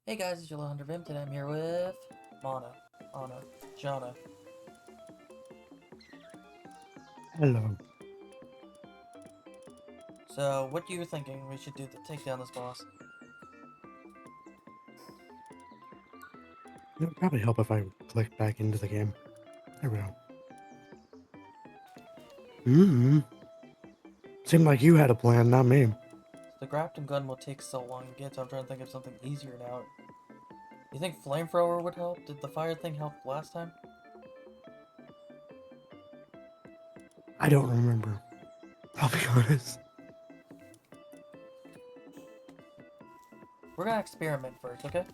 Hey guys, it's your little Hunter Vim. Today I'm here with Mana, Anna, Jana. Hello. So, what are you thinking we should do to take down this boss? It would probably help if I click back into the game. There we go. Seemed like you had a plan, not me. The Grafton gun will take so long to get, so I'm trying to think of something easier now. You think flamethrower would help? Did the fire thing help last time? I don't remember. I'll be honest. We're gonna experiment first, okay?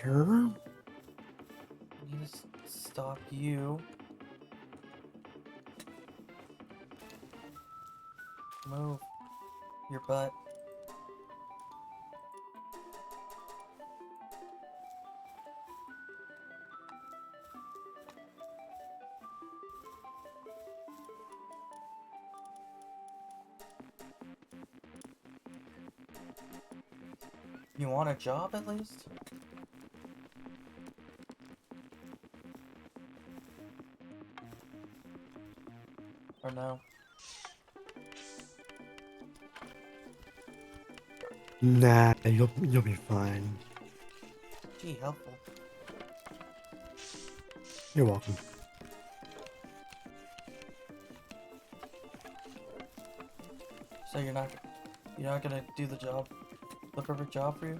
Sure. I need to stop you. Move your butt. You want a job at least? Or no? Nah, you'll be fine. Gee, helpful. You're welcome. So you're not gonna do the job, the perfect job for you?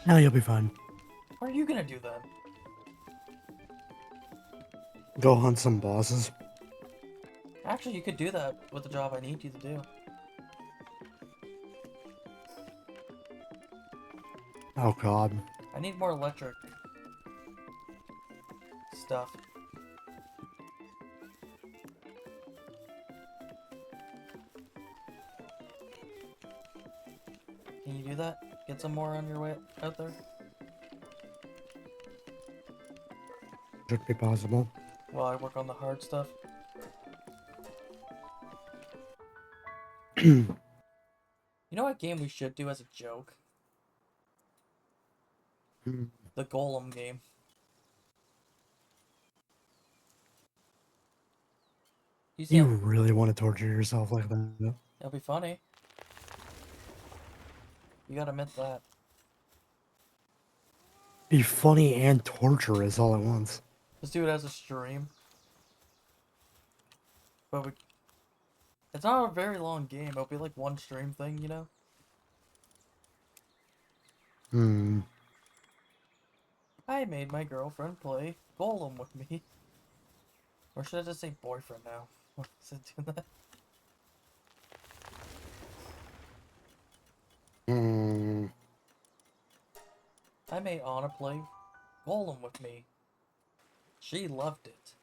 Now you'll be fine. What are you gonna do then? Go hunt some bosses. Actually, you could do that with the job I need you to do. Oh god. I need more electric stuff. Can you do that? Get some more on your way out there? Should be possible. While I work on the hard stuff. You know what game we should do as a joke? The Golem game. You see You him? really want to torture yourself like that? It'll be funny. You gotta admit that. Be funny and torturous all at once. Let's do it as a stream. But it's not a very long game. It'll be like one stream thing, you know? I made my girlfriend play Golem with me. Or should I just say boyfriend now? What does it do that? I made Anna play Golem with me. She loved it.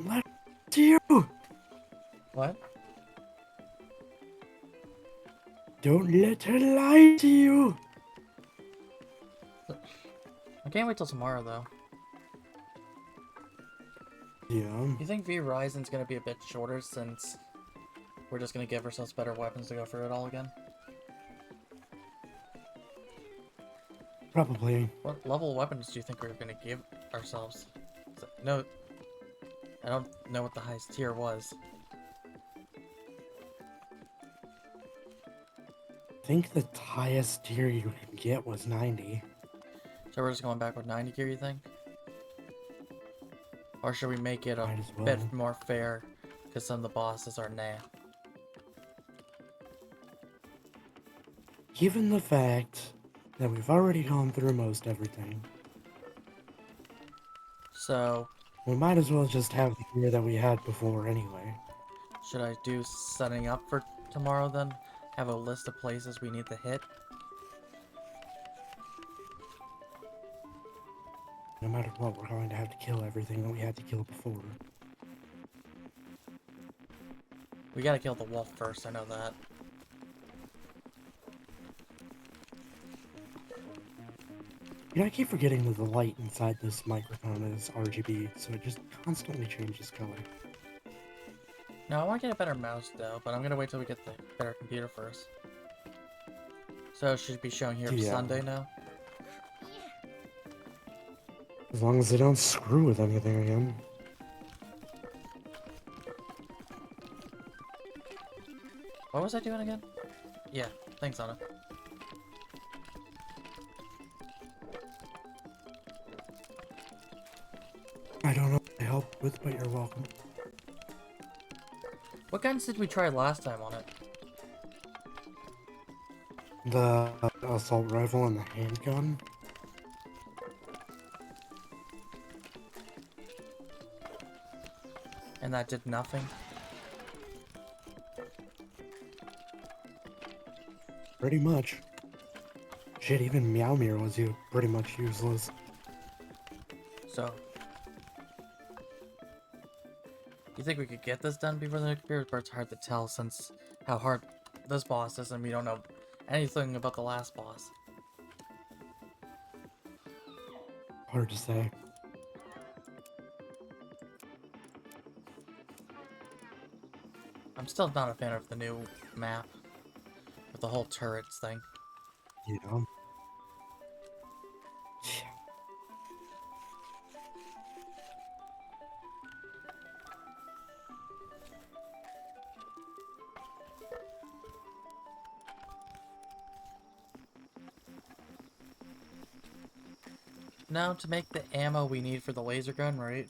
Let you. What? Don't let her lie to you. I can't wait till tomorrow, though. Yeah. You think V Horizon's gonna be a bit shorter since we're just gonna give ourselves better weapons to go through it all again? Probably. What level of weapons do you think we're gonna give ourselves? No, I don't know what the highest tier was. I think the highest tier you could get was 90. So we're just going back with 90 gear, you think? Or should we make it a Might as well. bit more fair? Because some of the bosses are nah. Given the fact that we've already gone through most everything, So, we might as well just have the gear that we had before anyway. should I do setting up for tomorrow then? Have a list of places we need to hit? No matter what, we're going to have to kill everything that we had to kill before. We gotta kill the wolf first, I know that. You know, I keep forgetting that the light inside this microphone is RGB, so it just constantly changes color. No, I want to get a better mouse though, but I'm gonna wait till we get the better computer first. So it should be showing here Yeah. Sunday now. As long as they don't screw with anything again. What was I doing again? Yeah, thanks, Anna. I don't know what to help with, but you're welcome. What guns did we try last time on it? The assault rifle and the handgun. And that did nothing? Pretty much. Shit, even Meow Meow was pretty much useless. So... You think we could get this done before the new computer? But it's hard to tell since how hard this boss is and we don't know anything about the last boss. Hard to say. I'm still not a fan of the new map. With the whole turrets thing. You know? Now to make the ammo we need for the laser gun, right?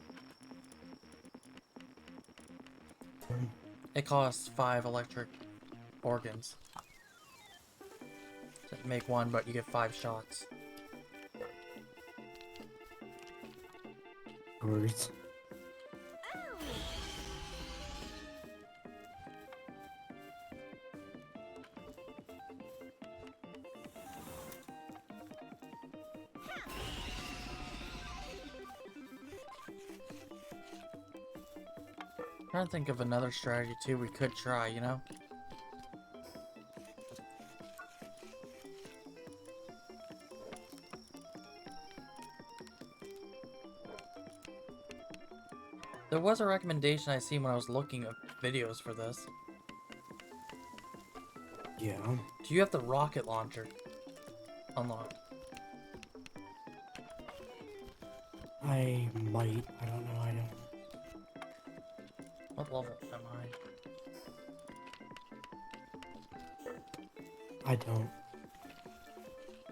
It costs 5 electric organs. To make one, but you get 5 shots. Words. Trying to think of another strategy too we could try, you know? There was a recommendation I seen when I was looking at videos for this. Yeah. Do you have the rocket launcher unlocked? I might. I don't know. I don't. What level am I? I don't.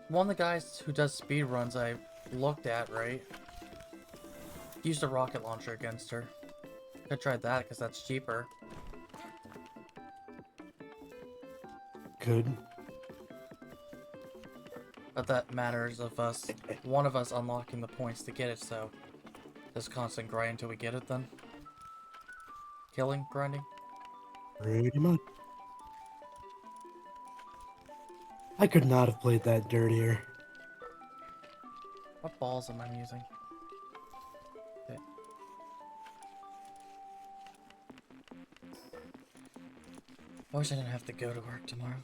One of the guys who does speed runs I looked at, right? Used a rocket launcher against her. Could try that because that's cheaper. Good. But that matters of us, one of us unlocking the points to get it, so just constant grind until we get it then. Killing, grinding. Pretty much. I could not have played that dirtier. What balls am I using? Okay. I wish I didn't have to go to work tomorrow.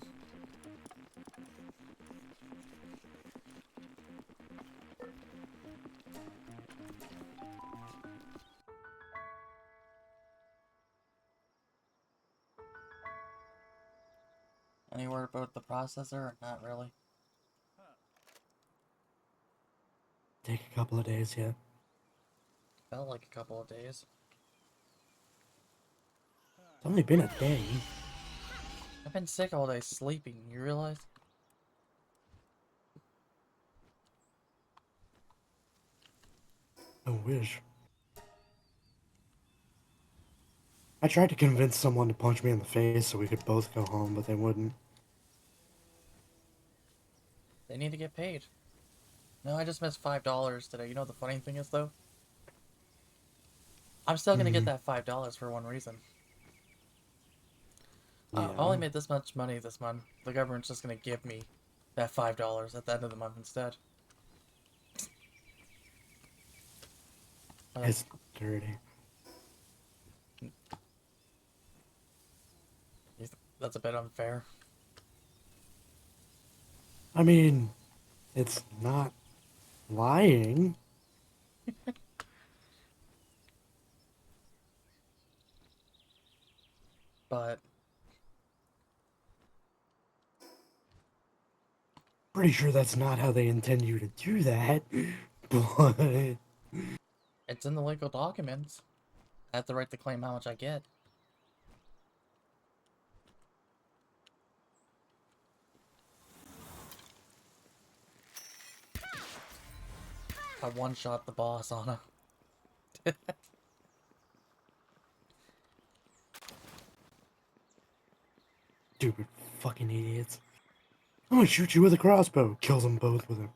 Any word about the processor or not really? Take a couple of days yet. Felt like a couple of days. It's only been a day. I've been sick all day sleeping, you realize? I wish. I tried to convince someone to punch me in the face so we could both go home, but they wouldn't. They need to get paid. No, I just missed $5 today. You know what the funny thing is, though? I'm still gonna get that $5 for one reason. I Yeah. only made this much money this month. The government's just gonna give me that $5 at the end of the month instead. It's dirty. That's a bit unfair. I mean, it's not lying. But Pretty sure that's not how they intend you to do that. But it's in the legal documents. I have the right to claim how much I get. I one-shot the boss on her. stupid fucking idiots. I'm gonna shoot you with a crossbow. Kills them both with an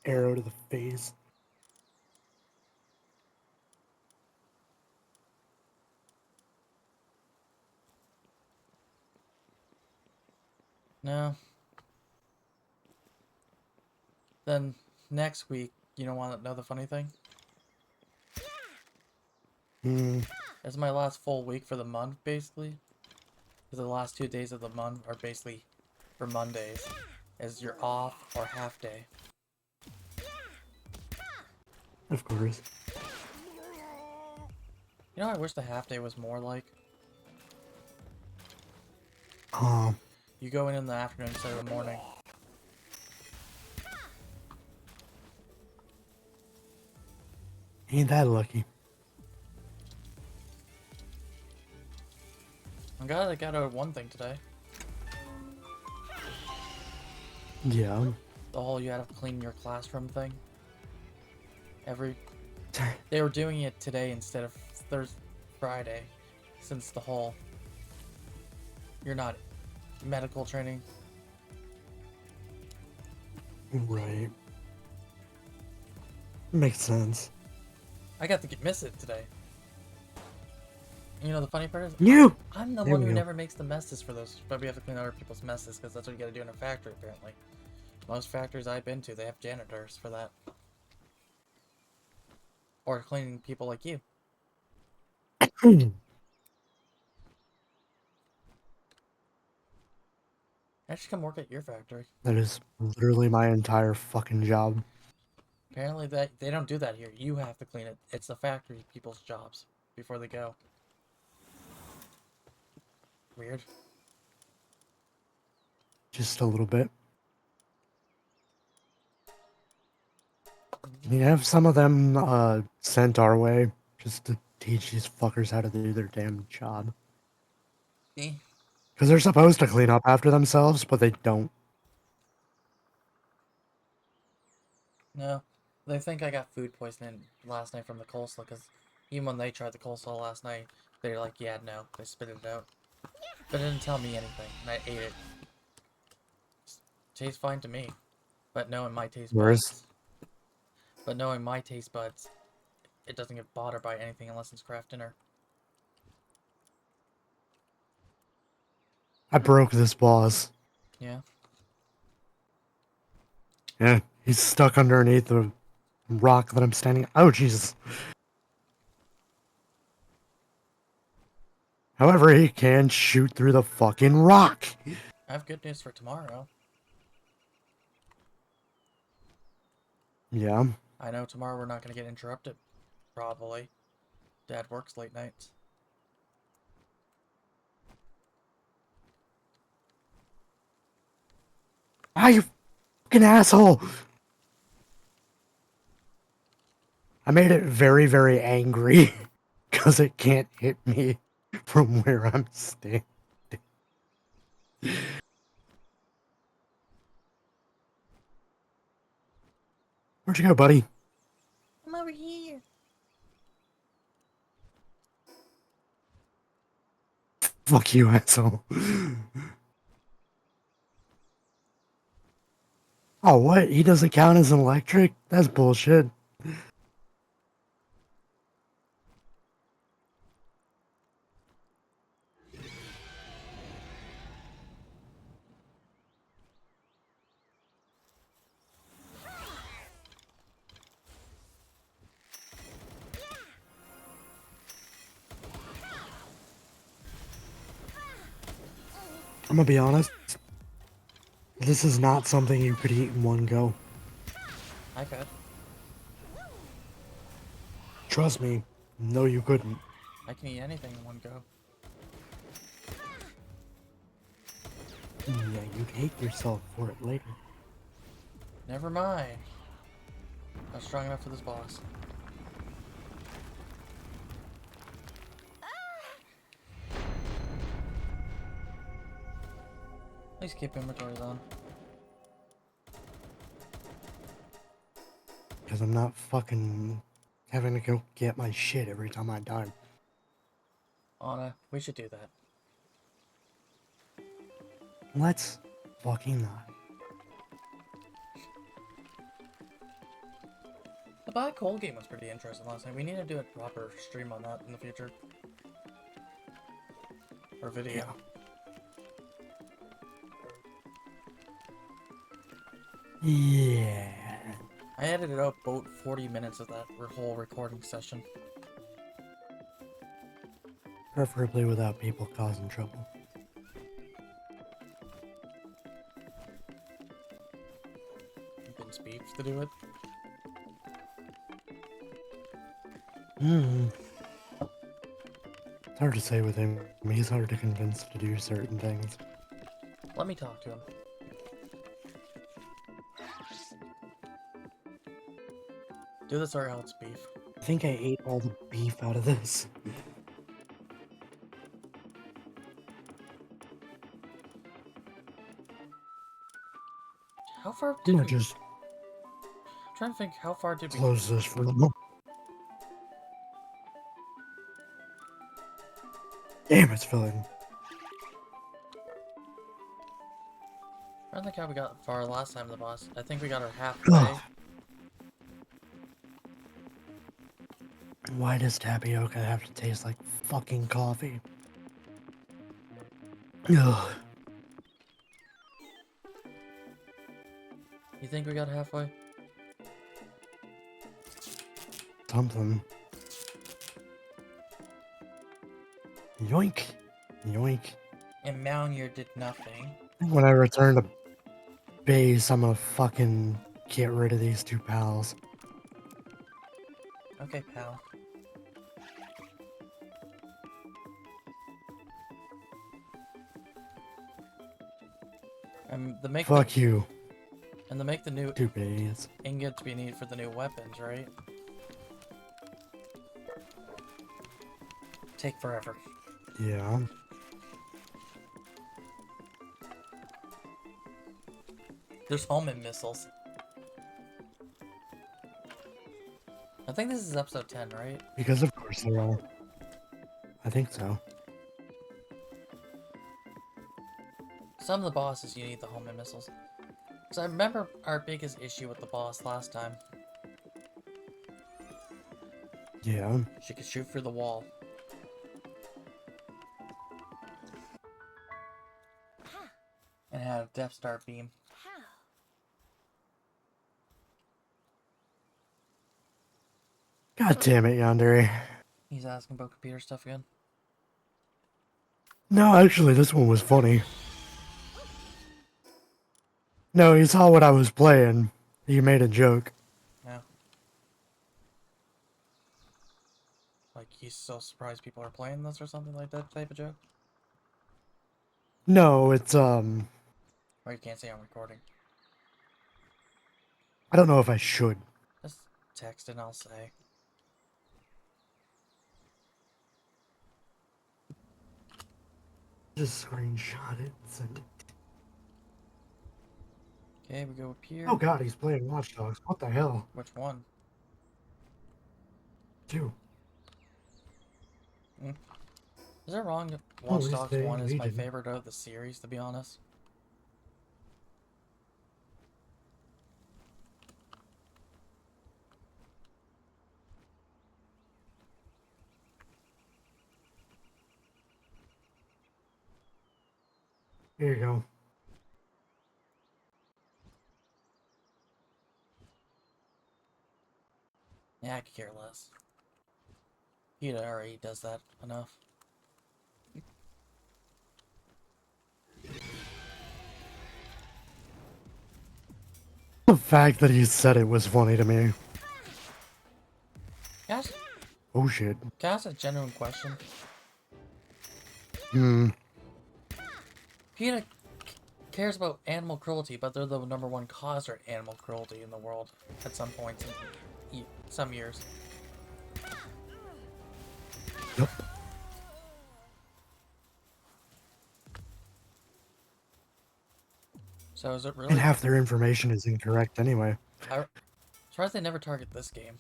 arrow to the face. No. Then next week, you don't want to know the funny thing? Hmm. It's my last full week for the month, basically. Because the last 2 days of the month are basically for Mondays. As you're off or half day. Of course. You know, I wish the half day was more like. You go in the afternoon instead of the morning. Ain't that lucky? I'm glad I got out of one thing today. Yeah. The whole you had to clean your classroom thing. They were doing it today instead of Friday. Since the whole... You're not medical training. Right. Makes sense. I got to miss it today. You know, the funny part is, You! I'm the There one we who go. never makes the messes for those, but we have to clean other people's messes, because that's what you gotta do in a factory, apparently. Most factories I've been to, they have janitors for that. Or cleaning people like you. I should come work at your factory. That is literally my entire fucking job. Apparently they don't do that here. You have to clean it. It's the factory people's jobs before they go. Weird. Just a little bit. You have some of them sent our way just to teach these fuckers how to do their damn job. See? Because they're supposed to clean up after themselves, but they don't. No. They think I got food poisoning last night from the coleslaw, because even when they tried the coleslaw last night, they're like, yeah, no. They spit it out. But it didn't tell me anything, and I ate it. Tastes fine to me. But knowing my taste Whereas buds... it doesn't get bothered by anything unless it's craft dinner. I broke this boss. Yeah. Yeah, he's stuck underneath the rock that I'm standing. Oh, Jesus. However, he can shoot through the fucking rock. I have good news for tomorrow. Yeah. I know tomorrow we're not going to get interrupted. Probably. Dad works late nights. Ah, you fucking asshole. I made it very, very angry because it can't hit me from where I'm standing. Where'd you go, buddy? I'm over here. Fuck you, asshole. Oh, what? He doesn't count as an electric? That's bullshit. I'm gonna be honest. This is not something you could eat in one go. I could. Trust me. No, you couldn't. I can eat anything in one go. Yeah, you'd hate yourself for it later. Never mind. Not strong enough for this boss. At least keep inventories on. Because I'm not fucking having to go get my shit every time I die. Anna, we should do that. Let's fucking not. The Black Hole game was pretty interesting last night. We need to do a proper stream on that in the future. Or video. Yeah. Yeah. I edited out about 40 minutes of that whole recording session. Preferably without people causing trouble. Vince Beef to do it. It's hard to say with him. He's hard to convince to do certain things. Let me talk to him. Do this or else, Beef. I think I ate all the beef out of this. How far I'm did gonna we... just I'm trying to think, how far did we... close this for the moment. Damn, it's filling. I don't think how we got far last time, the boss. I think we got her halfway. Why does tapioca have to taste like fucking coffee? Ugh. You think we got halfway? Something. Yoink. Yoink. And Mountier did nothing. When I return to base, I'm gonna fucking get rid of these two pals. Okay, pal. And the make Fuck you, and to make the new stupid idiots. ingots we need for the new weapons, right? Take forever. Yeah. There's homing missiles. I think this is episode 10, right? Because of course they're all. I think so. Some of the bosses you need the homing missiles. Because I remember our biggest issue with the boss last time. Yeah. She could shoot through the wall. And had a Death Star beam. God damn it, Yandere. He's asking about computer stuff again. No, actually, this one was funny. No, he saw what I was playing. He made a joke. Yeah. Like he's so surprised people are playing this or something like that type of joke. No, it's, Or you can't say I'm recording. I don't know if I should. Just text and I'll say. Just screenshot it and send it. Okay, we go up here. Oh god, he's playing Watch Dogs. What the hell? Which one? 2. Is that wrong? Oh, Watch he's Dogs the 1 is my Legion. favorite of the series, to be honest. Here you go. Yeah, I could care less. He already does that enough. The fact that he said it was funny to me. Gosh, Oh shit. Can I ask a genuine question? Hmm. PETA cares about animal cruelty, but they're the number one cause of animal cruelty in the world at some points in some years. Yep. So is it And really? half their information is incorrect anyway. I'm surprised they never target this game.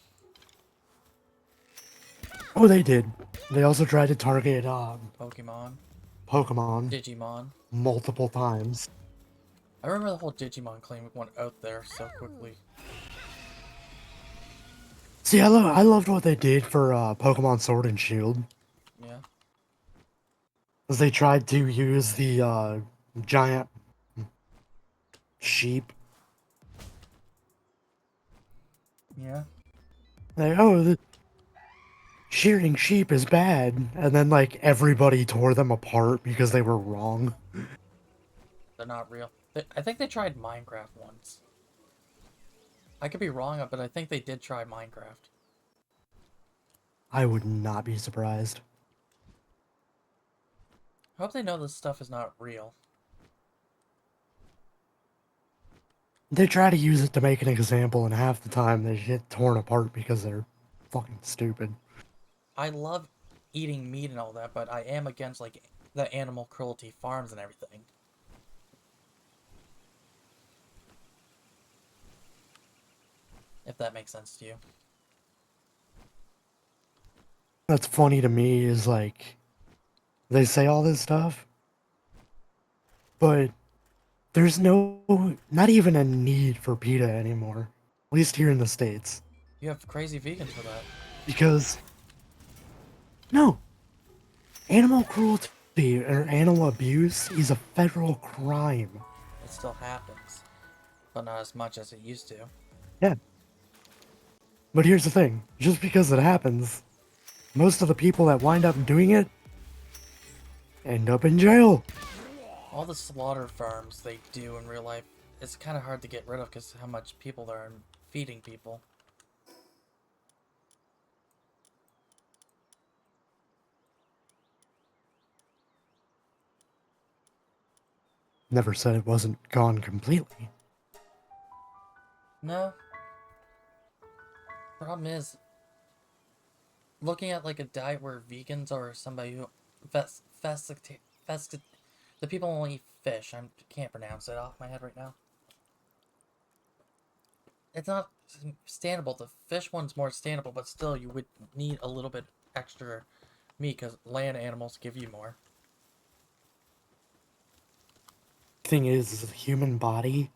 Oh, they did. They also tried to target Pokemon, Pokemon Digimon. multiple times. I remember the whole Digimon claim went out there so quickly. See, I loved what they did for Pokemon Sword and Shield. Yeah, As they tried to use the giant sheep. yeah. Like, oh, the shearing sheep is bad. And then, like, everybody tore them apart because they were wrong. They're not real. I think they tried Minecraft once. I could be wrong, but I think they did try Minecraft. I would not be surprised. I hope they know this stuff is not real. They try to use it to make an example, and half the time they get torn apart because they're fucking stupid. I love eating meat and all that, but I am against like the animal cruelty farms and everything. If that makes sense to you. That's funny to me is like, they say all this stuff, but there's not even a need for PETA anymore. At least here in the States. You have crazy vegans for that. Because, no, animal cruelty or animal abuse is a federal crime. It still happens, but not as much as it used to. Yeah. But here's the thing, just because it happens, most of the people that wind up doing it end up in jail. All the slaughter farms they do in real life, it's kind of hard to get rid of because how much people there are feeding people. Never said it wasn't gone completely. No, problem is, looking at like a diet where vegans or somebody who fest the people only eat fish. I can't pronounce it off my head right now. It's not standable. The fish one's more standable, but still, you would need a little bit extra meat because land animals give you more. Thing is the human body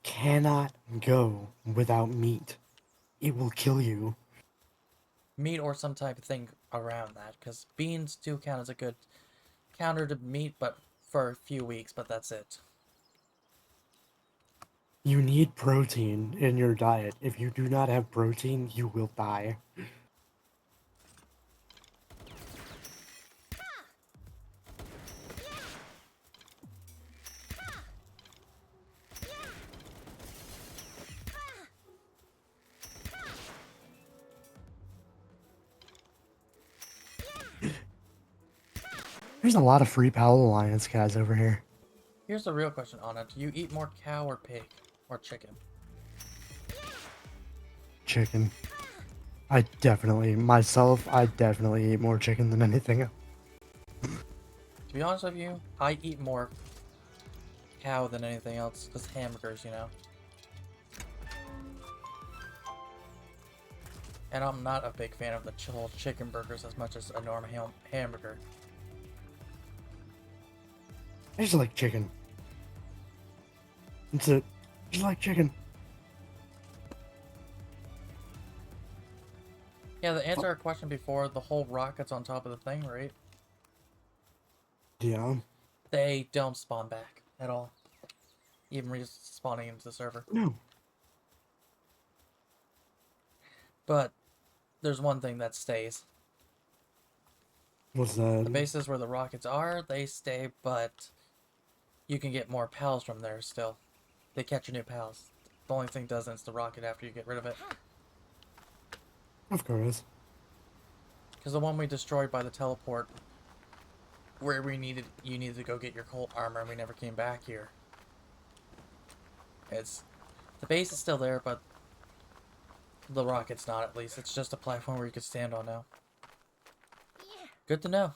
cannot go without meat. It will kill you. Meat or some type of thing around that, because beans do count as a good counter to meat, but for a few weeks, but that's it. You need protein in your diet. If you do not have protein, you will die. There's a lot of Free Pal Alliance guys over here. Here's the real question, Anna. Do you eat more cow or pig? Or chicken? Chicken. I definitely eat more chicken than anything else. To be honest with you, I eat more cow than anything else, because hamburgers, you know. And I'm not a big fan of the whole chicken burgers as much as a normal hamburger. I just like chicken. That's it. Just like chicken. Yeah, the answer to our question before, the whole rockets on top of the thing, right? Yeah. They don't spawn back at all. Even respawning into the server. No. But there's one thing that stays. What's The that? bases where the rockets are, they stay, but you can get more pals from there still. They catch your new pals. The only thing doesn't is the rocket after you get rid of it. Of course. Because the one we destroyed by the teleport, where you needed to go get your coal armor, and we never came back here. It's the base is still there, but the rocket's not. At least it's just a platform where you can stand on now. Good to know.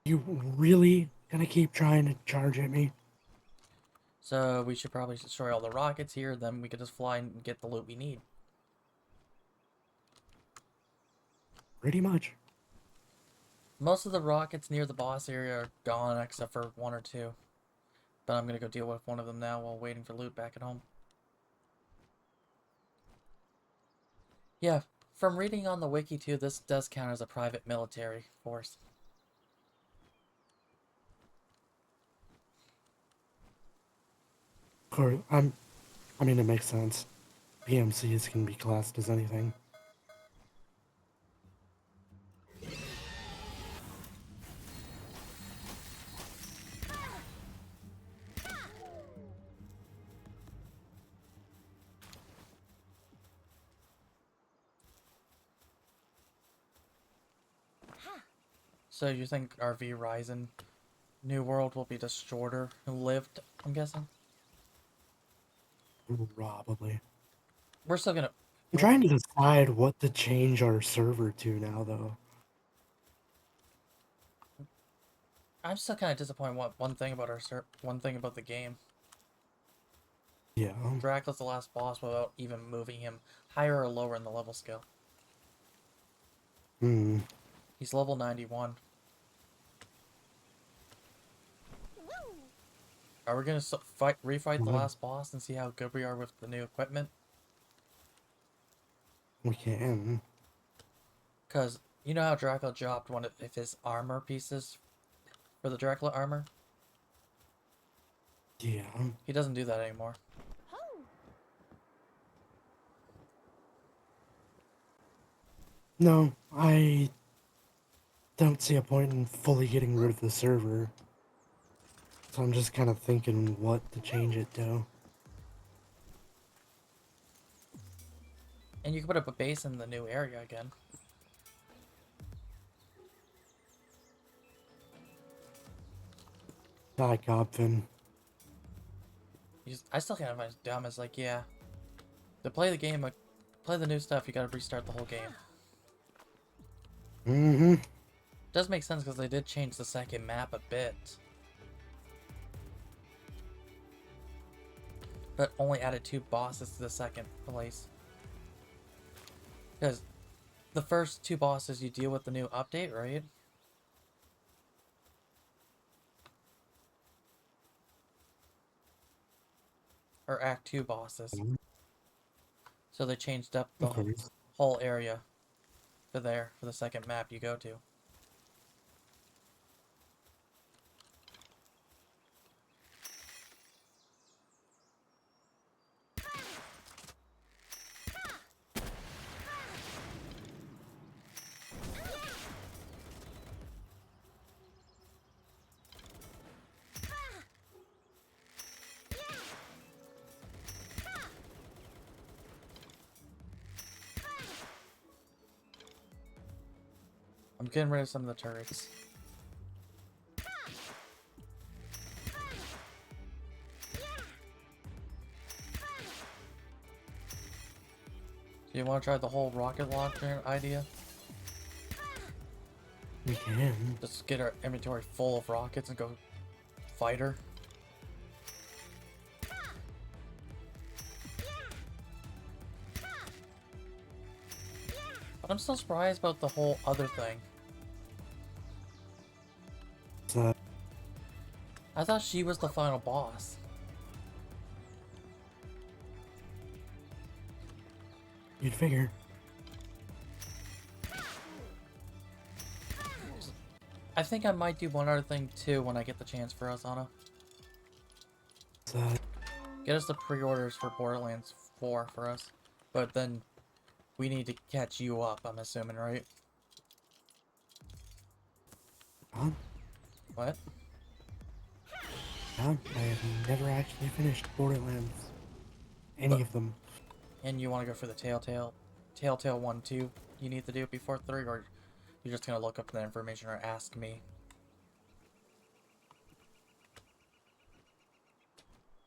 You really gonna keep trying to charge at me? So we should probably destroy all the rockets here, then we can just fly and get the loot we need. Pretty much. Most of the rockets near the boss area are gone, except for one or two. But I'm gonna go deal with one of them now while waiting for loot back at home. Yeah, from reading on the wiki too, this does count as a private military force. Of course, I mean, it makes sense. PMCs can be classed as anything. So you think our V Ryzen New World will be the shorter lived, I'm guessing? Probably. We're still gonna... I'm trying to decide what to change our server to now, though. I'm still kind of disappointed one thing about one thing about the game. Yeah. Dracula's the last boss without even moving him higher or lower in the level scale. Hmm. He's level 91. Are we gonna refight the Well, last boss and see how good we are with the new equipment? we can. Cause you know how Dracula dropped one of his armor pieces for the Dracula armor? Yeah. He doesn't do that anymore. No, I don't see a point in fully getting rid of the server. So I'm just kind of thinking what to change it to. And you can put up a base in the new area again. Die, Gobfin. I still can't find dumb as like, yeah. To play the game, play the new stuff, you gotta restart the whole game. Mm-hmm. Does make sense because they did change the second map a bit. But only added 2 bosses to the second place. Because the first 2 bosses you deal with the new update, right? Or Act 2 bosses. So they changed up Of the course. whole area for the second map you go to. I'm getting rid of some of the turrets. Do you want to try the whole rocket launcher idea? We can. Just get our inventory full of rockets and go fight her? But I'm still surprised about the whole other thing. So, I thought she was the final boss. you'd figure. I think I might do one other thing too when I get the chance for us, Anna. So, Get us the pre-orders for Borderlands 4 for us. But then we need to catch you up, I'm assuming, right? huh? What? Yeah, I have never actually finished Borderlands. Any But of them. and you want to go for the Telltale 1, 2 you need to do it before 3, or you're just gonna look up the information or ask me?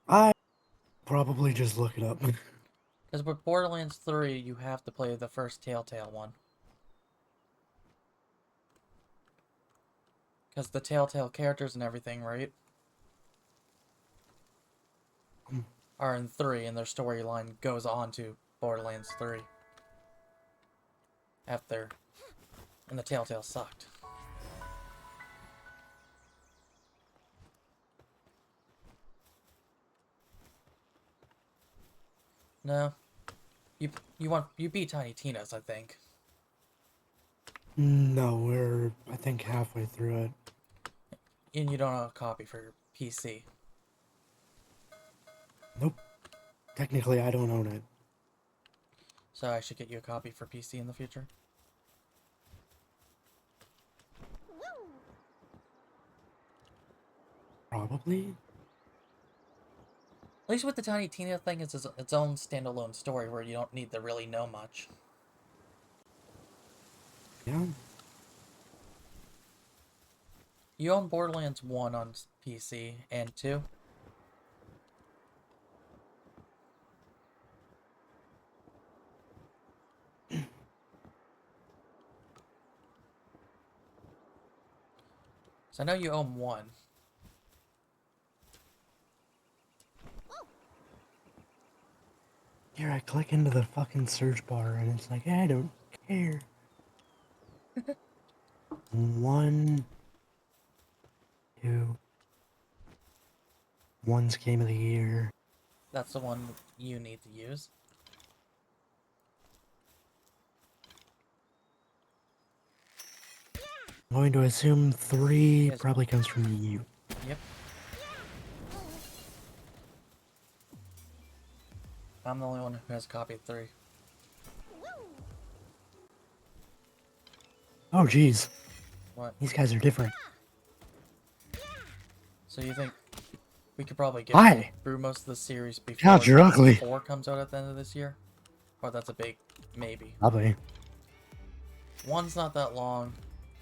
I probably just look it up. Because with Borderlands 3, you have to play the first Telltale one. Because the Telltale characters and everything, right, are in 3, and their storyline goes on to Borderlands 3. After. And the Telltale sucked. No. You beat Tiny Tina's, I think. No, we're, I think, halfway through it. And you don't have a copy for your PC. Nope. Technically, I don't own it. So I should get you a copy for PC in the future. Probably? At least with the Tiny Tina thing, it's its own standalone story where you don't need to really know much. Yeah. You own Borderlands 1 on PC and 2? So I know you own 1. Here, I click into the fucking search bar and it's like, I don't care. One, two, one's game of the year. That's the one you need to use. I'm going to assume 3 Yes. probably comes from you. Yep. I'm the only one who has a copy of 3. Oh, jeez. What? These guys are different. So you think we could probably get Hi! through most of the series before God, you're ugly. 4 comes out at the end of this year? Or that's a big maybe. Probably. 1's not that long.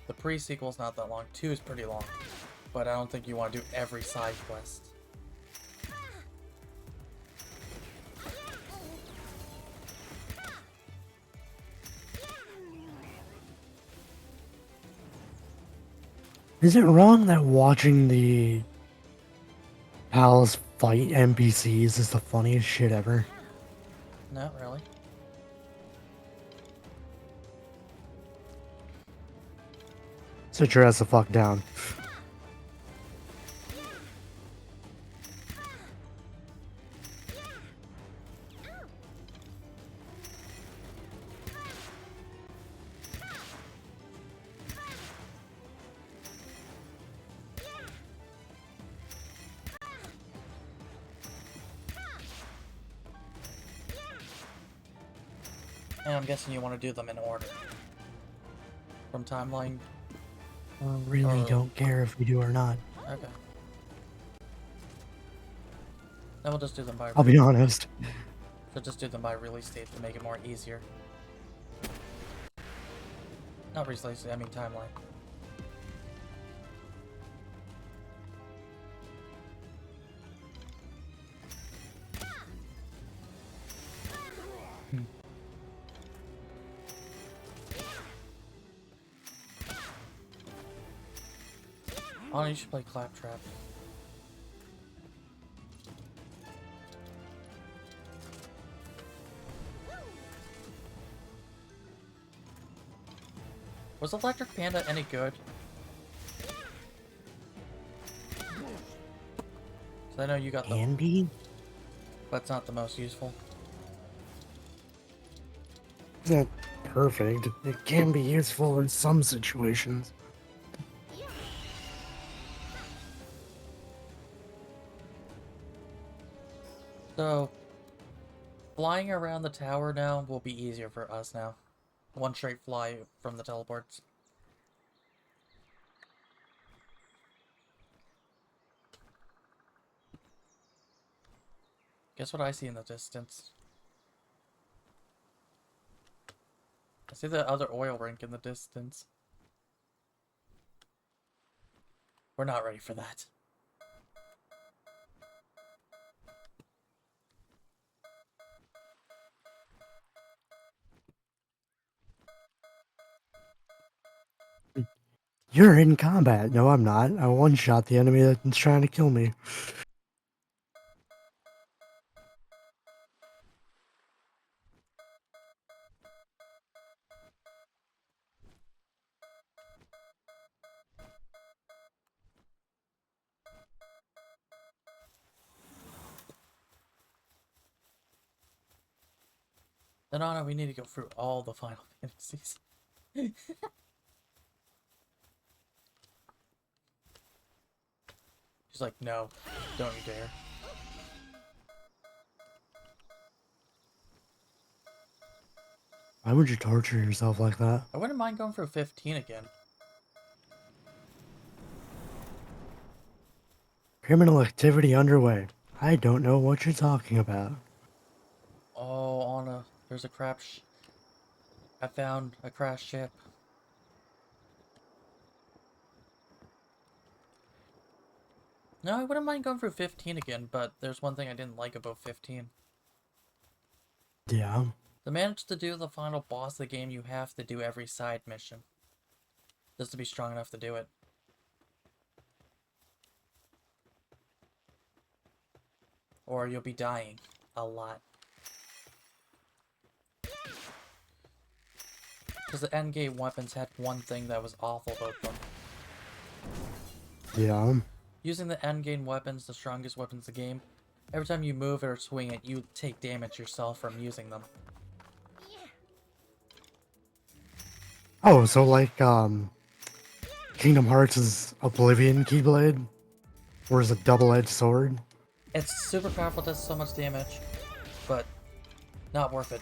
The pre-sequel's not that long. 2 is pretty long. But I don't think you want to do every side quest. Is it wrong that watching the pals fight NPCs is the funniest shit ever? Not really. Sit your ass the fuck down. And I'm guessing you want to do them in order. From timeline? I really Or- don't care if we do or not. Okay. Then we'll just do them by I'll be honest. So just do them by release date to make it more easier. Not release date, I mean timeline. Oh, you should play Claptrap. Was Electric Panda any good? So I know you got the, Can be? but it's not the most useful. It's not perfect. It can be useful in some situations. So, flying around the tower now will be easier for us now. One straight fly from the teleports. Guess what I see in the distance? I see the other oil rink in the distance. We're not ready for that. You're in combat. No, I'm not. I one-shot the enemy that's trying to kill me. Then on, we need to go through all the Final Fantasies. She's like, no, don't you dare. Why would you torture yourself like that? I wouldn't mind going through 15 again. Criminal activity underway. I don't know what you're talking about. Oh, Anna, there's a I found a crashed ship. No, I wouldn't mind going through 15 again, but there's one thing I didn't like about 15. Yeah. To manage to do the final boss of the game, you have to do every side mission. Just to be strong enough to do it. Or you'll be dying. A lot. Because the endgame weapons had one thing that was awful about them. Yeah. Using the endgame weapons, the strongest weapons in the game, every time you move it or swing it, you take damage yourself from using them. Oh, so like, Kingdom Hearts' Oblivion Keyblade? Or is a double-edged sword? It's super powerful, does so much damage, but not worth it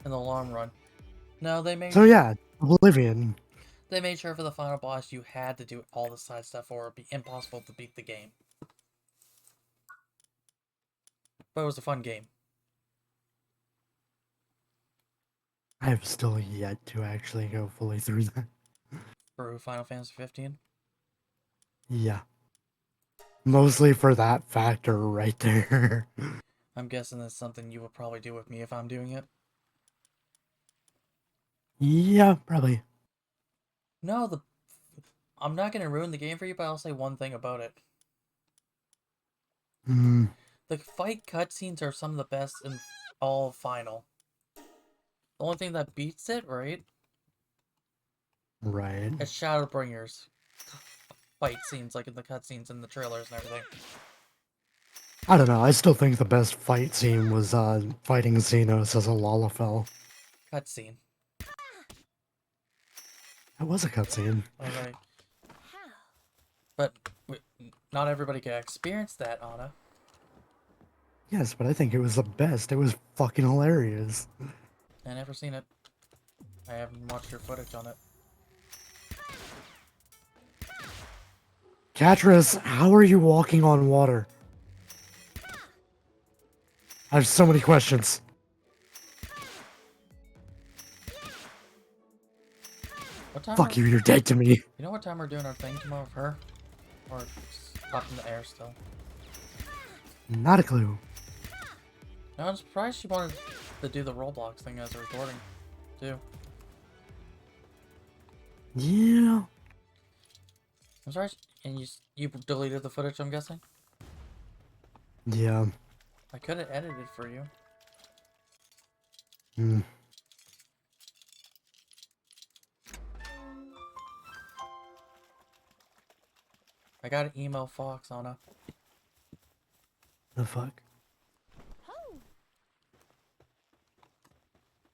in the long run. No, So yeah, Oblivion. they made sure for the final boss you had to do all the side stuff or it'd be impossible to beat the game. But it was a fun game. I have still yet to actually go fully through that. For Final Fantasy 15. Yeah. Mostly for that factor right there. I'm guessing that's something you would probably do with me if I'm doing it. Yeah, probably. No, I'm not gonna ruin the game for you, but I'll say one thing about it. Hmm. The fight cutscenes are some of the best in all of Final. The only thing that beats it, right, Right. is Shadowbringers fight scenes, like in the cutscenes and the trailers and everything. I don't know. I still think the best fight scene was fighting Xenos as a Lalafell. Cutscene. That was a cutscene. Okay. But not everybody can experience that, Anna. Yes, but I think it was the best. It was fucking hilarious. I never seen it. I haven't watched your footage on it. Catras, how are you walking on water? I have so many questions. What time Fuck you, you're dead to me. You know what time we're doing our thing tomorrow with her? Or it's up in the air still? Not a clue. No, I'm surprised she wanted to do the Roblox thing as a recording, too. Yeah. I'm sorry, and you deleted the footage, I'm guessing? Yeah. I could have edited for you. Hmm. I got an email Fox, Anna. The fuck?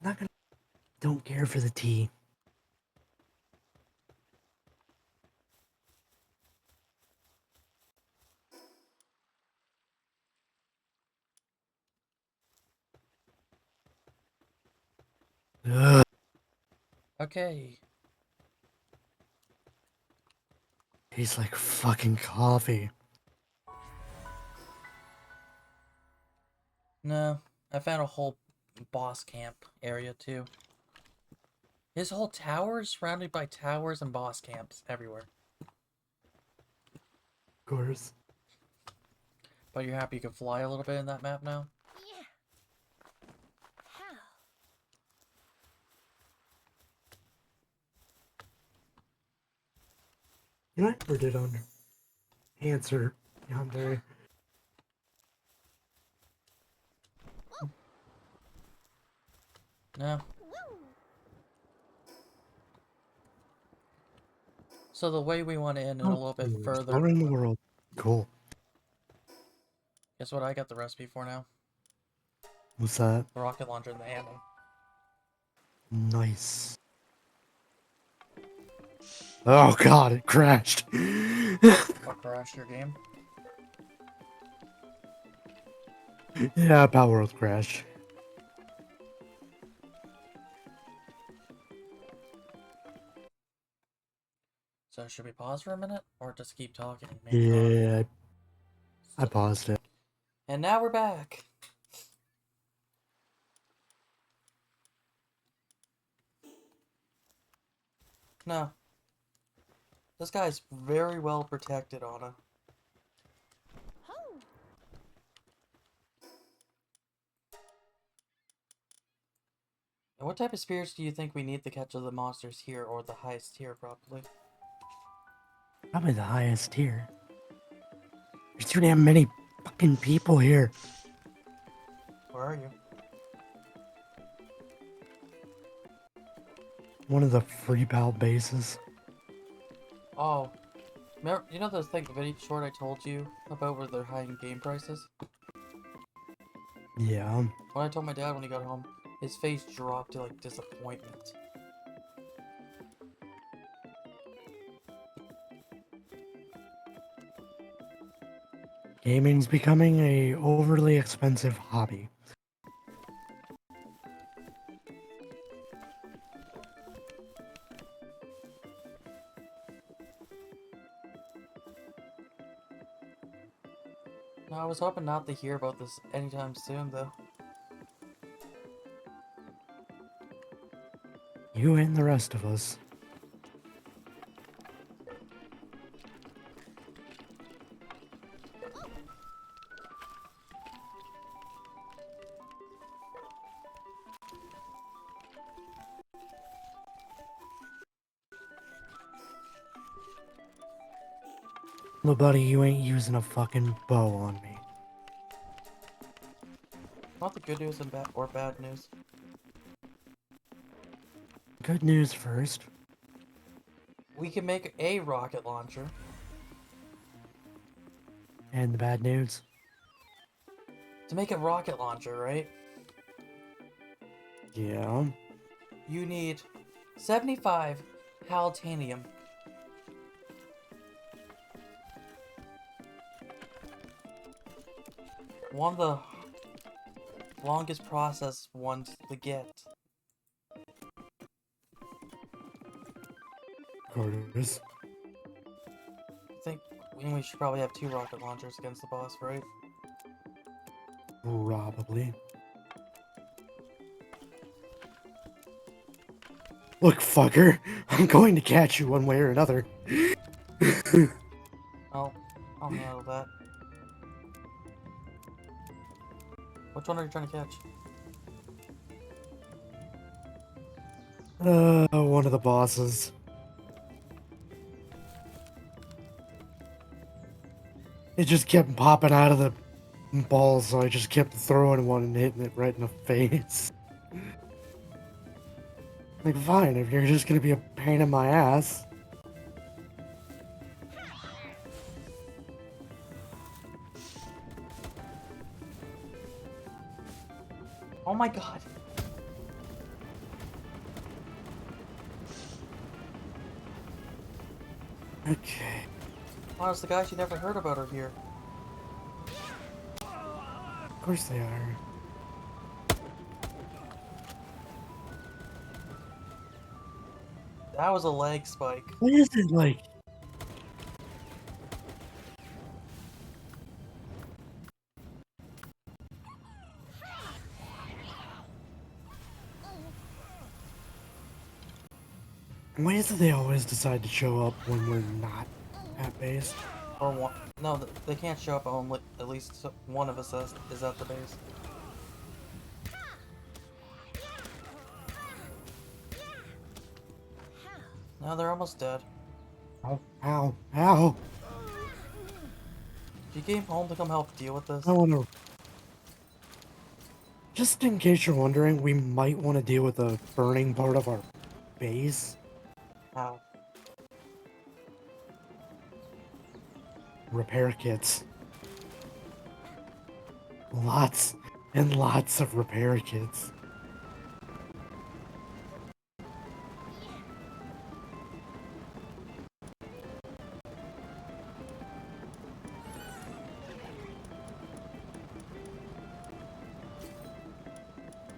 Not gonna. Don't care for the tea. Ugh. Okay. Tastes like fucking coffee. No, I found a whole boss camp area too. His whole tower is surrounded by towers and boss camps everywhere. Of course. But you're happy you can fly a little bit in that map now? Yeah. How? You know, I never did answer Yandere. No. Woo. So the way we want to end it a little bit further. Somewhere in the world. Cool. Guess what I got the recipe for now? What's that? The rocket launcher and the ammo. Nice. Oh god, it crashed. What crashed your game? Yeah, palworld crashed. So should we pause for a minute or just keep talking? Yeah, I paused it. And now we're back. No. This guy's very well protected, Anna. Ho. And what type of spirits do you think we need to catch the monsters here, or the highest tier, probably? Probably the highest tier. There's too damn many fucking people here. Where are you? One of the free pal bases. Oh. Remember, you know the thing, the video short I told you about where they're hiding game prices? Yeah. When I told my dad when he got home, his face dropped to, like, disappointment. Gaming's becoming a overly expensive hobby. No, I was hoping not to hear about this anytime soon, though. You and the rest of us. Well, buddy, you ain't using a fucking bow on me. Not the good news and bad news. Good news first. We can make a rocket launcher. And the bad news. To make a rocket launcher, right? Yeah. You need 75 haltanium. One of the longest process ones to get. Quarters. I think we should probably have 2 rocket launchers against the boss, right? Probably. Look, fucker. I'm going to catch you one way or another. I'll handle that. Which one are you trying to catch? One of the bosses. It just kept popping out of the balls, so I just kept throwing one and hitting it right in the face. Like, fine, if you're just gonna be a pain in my ass. Oh my god! Okay. Oh, it's the guys you never heard about are here. Of course they are. That was a leg spike. What is it like? Why is it they always decide to show up when we're not at base? Or one. No, they can't show up only. At least one of us is at the base. No, they're almost dead. Ow, ow, ow! You came home to come help deal with this? I wanna... Just in case you're wondering, we might want to deal with the burning part of our base. How? Repair kits. Lots and lots of repair kits.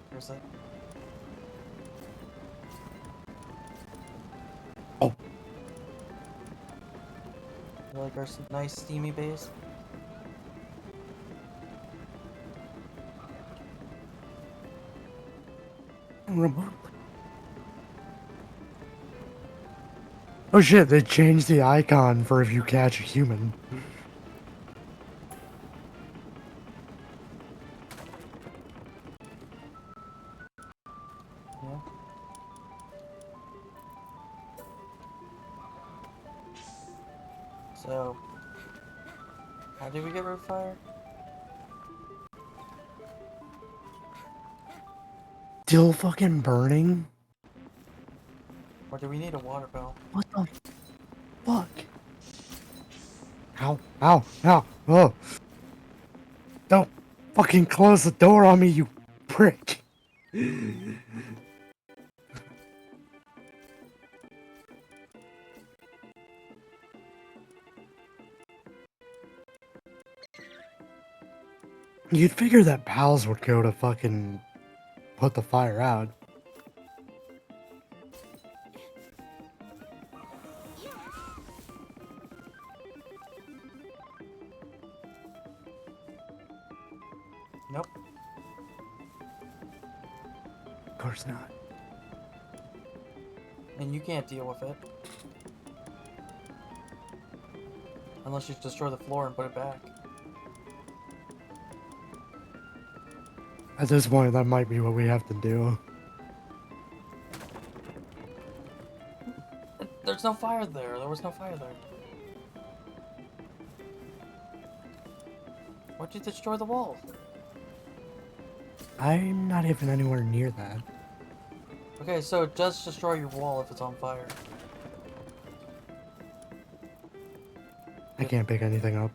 Here's it. Oh, You like our nice steamy base? remote. Oh shit, they changed the icon for if you catch a human. Yeah. So, how did we get rid of fire? Still fucking burning? Or do we need a water bill? What the fuck? Ow, ow, ow, oh. Don't fucking close the door on me, you prick. You'd figure that pals would go to fucking put the fire out. Nope. Of course not. And you can't deal with it. Unless you destroy the floor and put it back. At this point, that might be what we have to do. There's no fire there. There was no fire there. Why'd you destroy the wall? I'm not even anywhere near that. Okay, so it does destroy your wall if it's on fire. I can't pick anything up.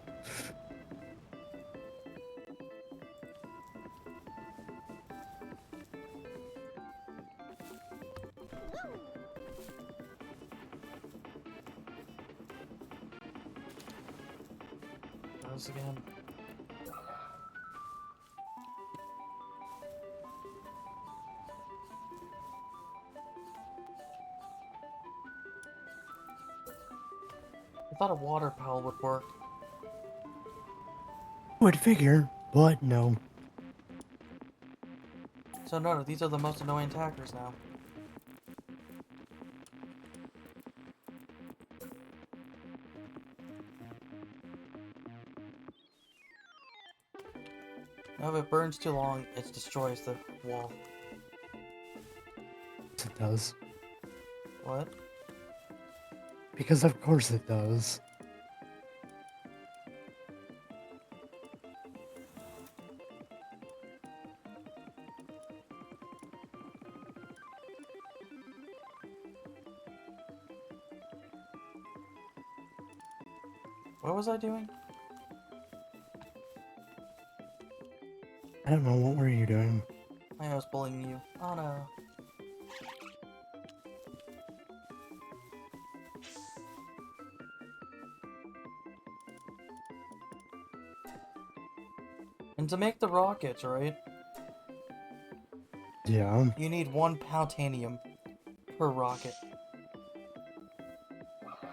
Those again. I thought a water pal would work. Would figure, but no. So no, these are the most annoying attackers now. Now if it burns too long, it destroys the wall. Yes, it does. What? Because of course it does. What was I doing? I don't know, what were you doing? I was bullying you. Oh no. And to make the rockets, right? Yeah. You need 1 paltanium per rocket.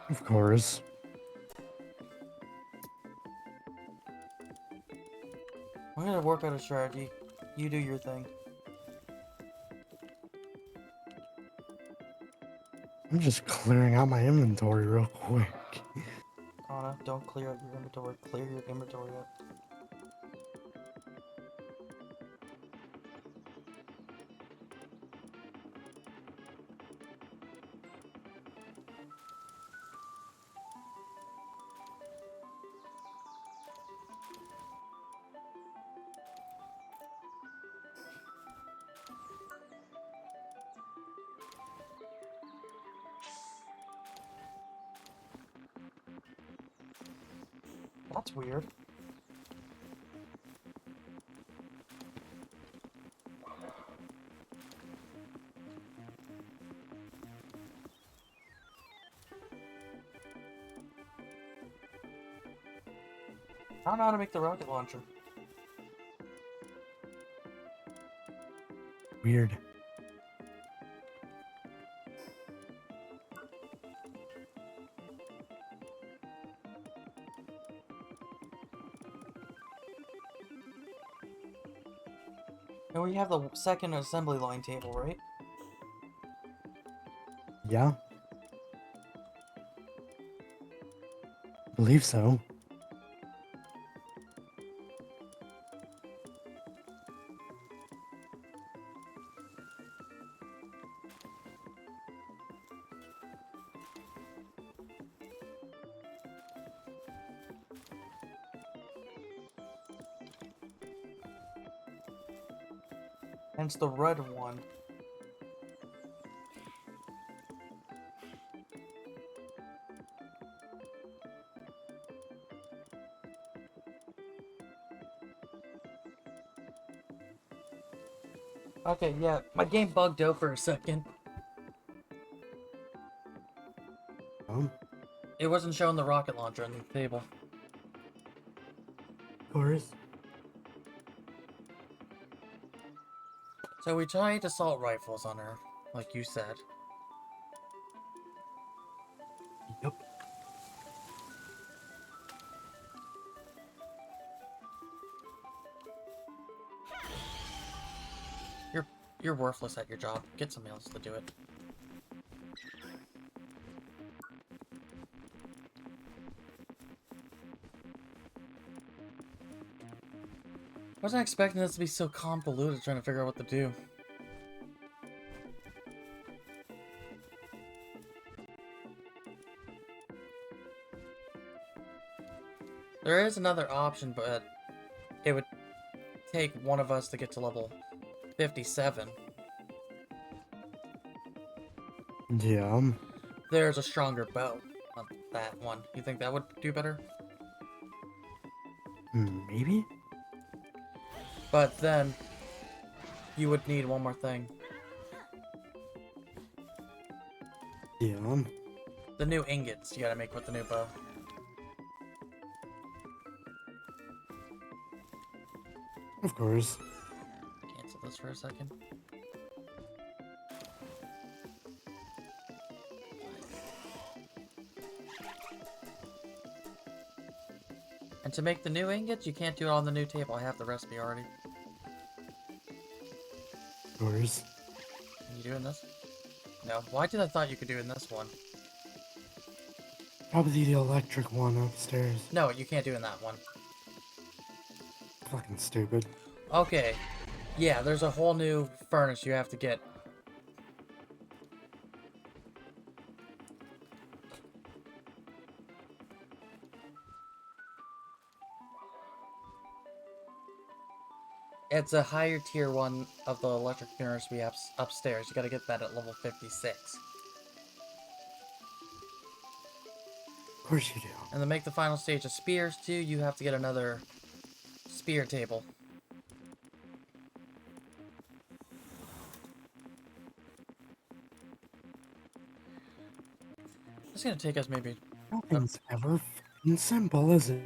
Of course. I'm gonna work out a strategy. You do your thing. I'm just clearing out my inventory real quick. Anna, don't clear out your inventory. Clear your inventory out. That's weird. I don't know how to make the rocket launcher. Weird. And we have the second assembly line table, right? Yeah. Believe so. Hence the red one. Okay, yeah, my game bugged out for a second. Of It wasn't showing the rocket launcher on the table. course. So we tried assault rifles on her, like you said. Yep. You're worthless at your job. Get somebody else to do it. I wasn't expecting this to be so convoluted trying to figure out what to do. There is another option, but it would take one of us to get to level 57. Yeah. There's a stronger bow on that one. You think that would do better? Maybe? But then, you would need one more thing. Yeah. The new ingots you gotta make with the new bow. Of course. Cancel this for a second. And to make the new ingots, you can't do it on the new table. I have the recipe already. Of course. Can you do it in this? No. Why did I thought you could do it in this one? Probably the electric one upstairs. No, you can't do it in that one. Fucking stupid. Okay. Yeah, there's a whole new furnace you have to get. It's a higher tier one of the electric furnace we have upstairs. You gotta get that at level 56. Of course you do. And to make the final stage of spears too, you have to get another spear table. It's gonna take us maybe... Nothing's ever fucking simple, is it?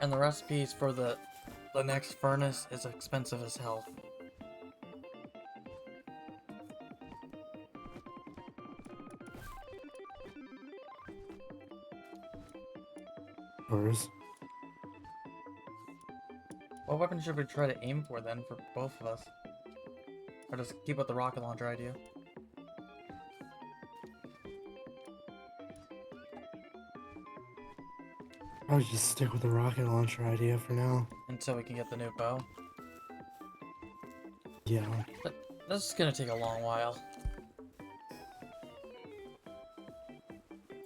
And the recipes for the next furnace is expensive as hell. Of course. What weapon should we try to aim for then for both of us? Or just keep with the rocket launcher idea? I would just stick with the rocket launcher idea for now. Until we can get the new bow. Yeah. But this is gonna take a long while.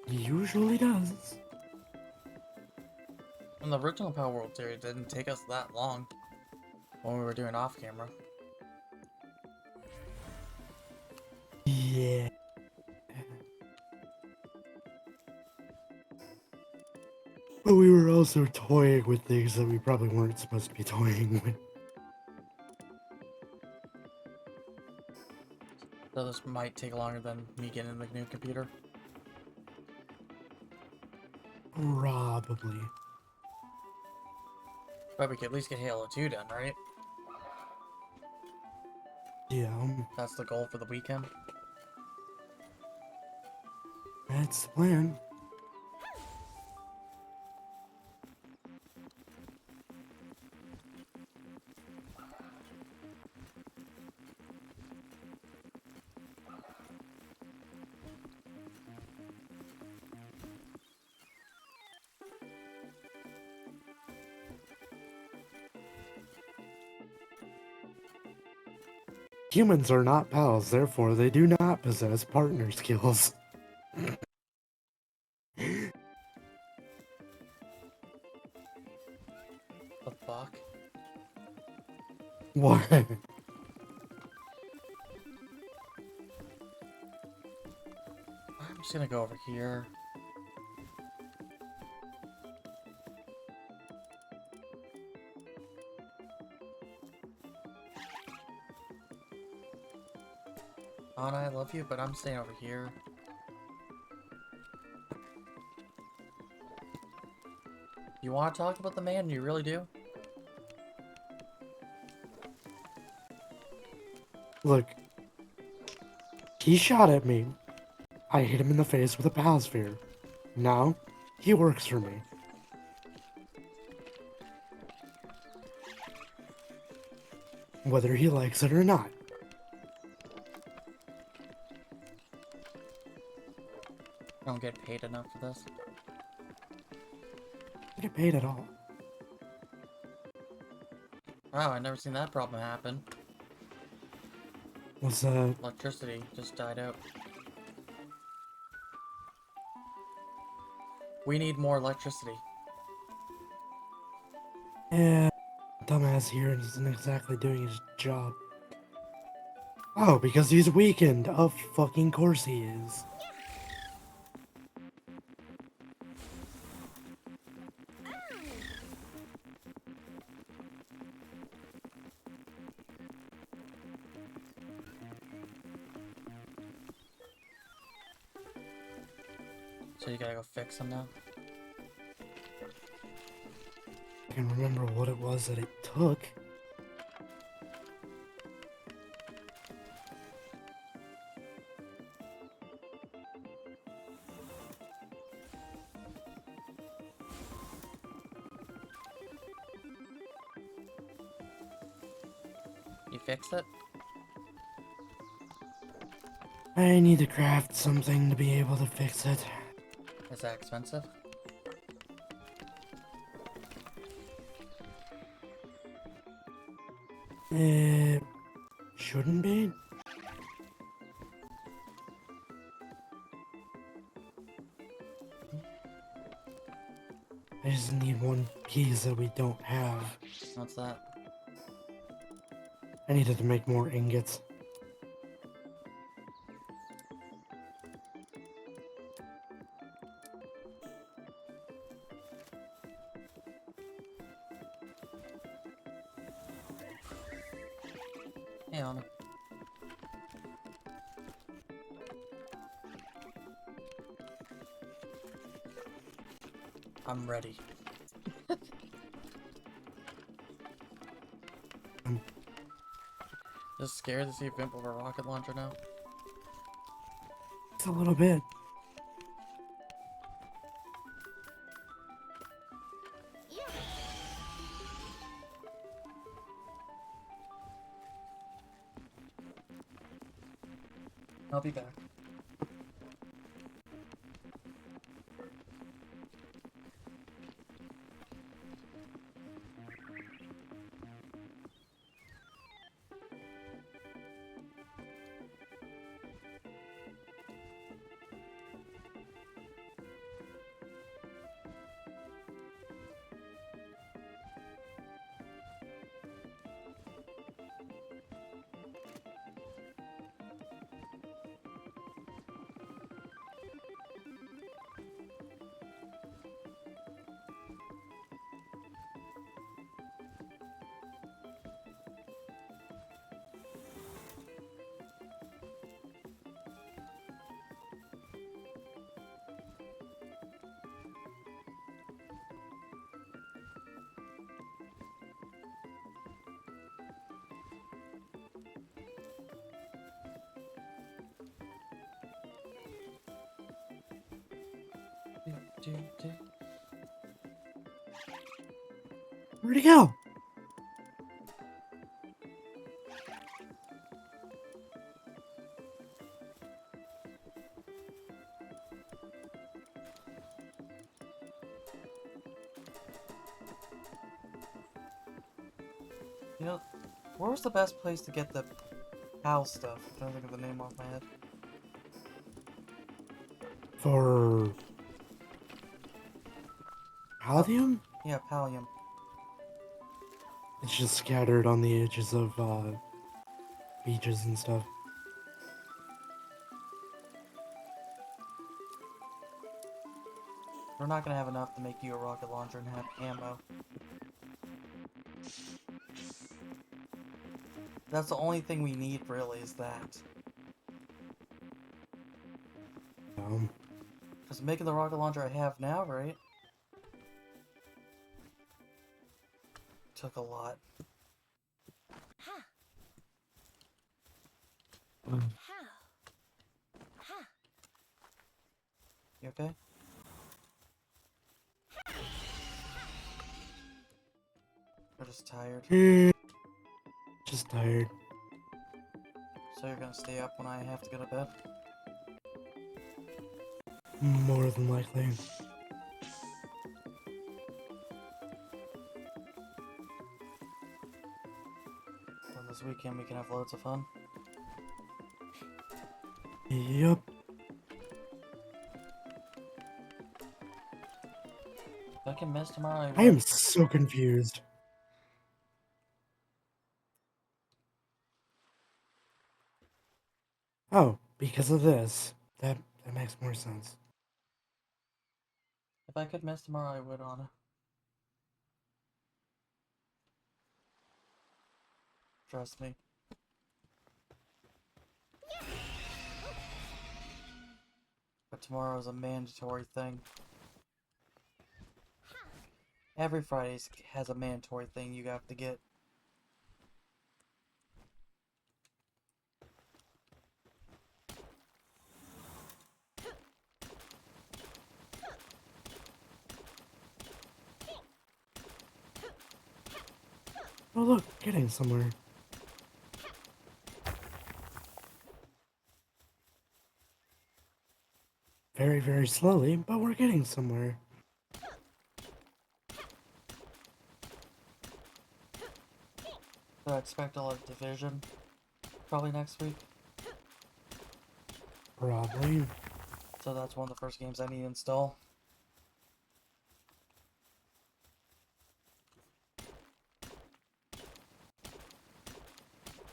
Usually does. And the original palworld series didn't take us that long when we were doing off camera. Yeah. But we were also toying with things that we probably weren't supposed to be toying with. So this might take longer than me getting the new computer. Probably. But we could at least get Halo 2 done, right? Yeah. That's the goal for the weekend. That's the plan. Humans are not pals, therefore they do not possess partner skills. The fuck? What? I'm just gonna go over here. Anna, I love you, but I'm staying over here. You want to talk about the man? You really do? Look. He shot at me. I hit him in the face with a pal sphere. Now, he works for me. Whether he likes it or not. I don't get paid enough for this. I get paid at all. Wow, I never seen that problem happen. What's Electricity just died out. We need more electricity. Yeah, dumbass here isn't exactly doing his job. Oh, because he's weakened. Of fucking course he is. So you gotta go fix them now? I can remember what it was that it took. You fixed it? I need to craft something to be able to fix it. Is that expensive? It shouldn't be. I just need one piece that we don't have. What's that? I needed to make more ingots. Hey, Anna. I'm ready. Just scared to see a Vimp with a rocket launcher now? It's a little bit. I'll be back. Where'd he go? You know, where was the best place to get the PAL stuff? I'm trying to think of the name off my head. For Paldium? Yeah, Pallium. It's just scattered on the edges of beaches and stuff. We're not gonna have enough to make you a rocket launcher and have ammo. That's the only thing we need, really, is that. Because making the rocket launcher I have now, right? Took a lot. Ha. Mm. How? Ha. You okay? We're just tired. Just tired. So you're gonna stay up when I have to go to bed? More than likely. Then this weekend we can have loads of fun. Yep. If I can miss tomorrow, I am so confused. Oh, because of this. That makes more sense. If I could miss tomorrow, I would, Anna. Trust me. But tomorrow is a mandatory thing. Every Friday has a mandatory thing you have to get. Oh look, getting somewhere. Very, very slowly, but we're getting somewhere. So I expect a lot of Division. Probably next week. Probably. So that's one of the first games I need to install.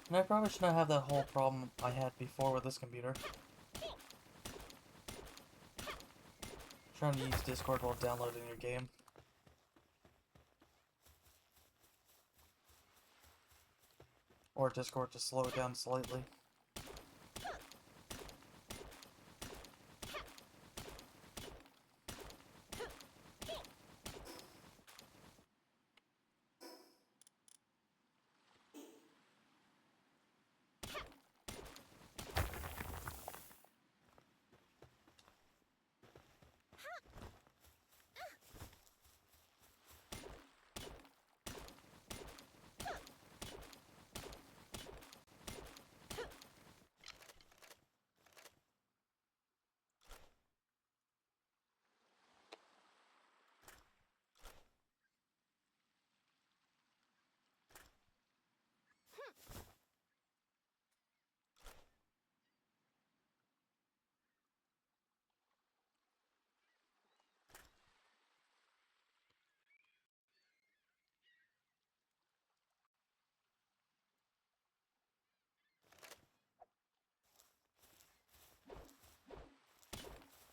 And I probably should not have that whole problem I had before with this computer. Trying to use Discord while downloading your game. Or Discord to slow it down slightly.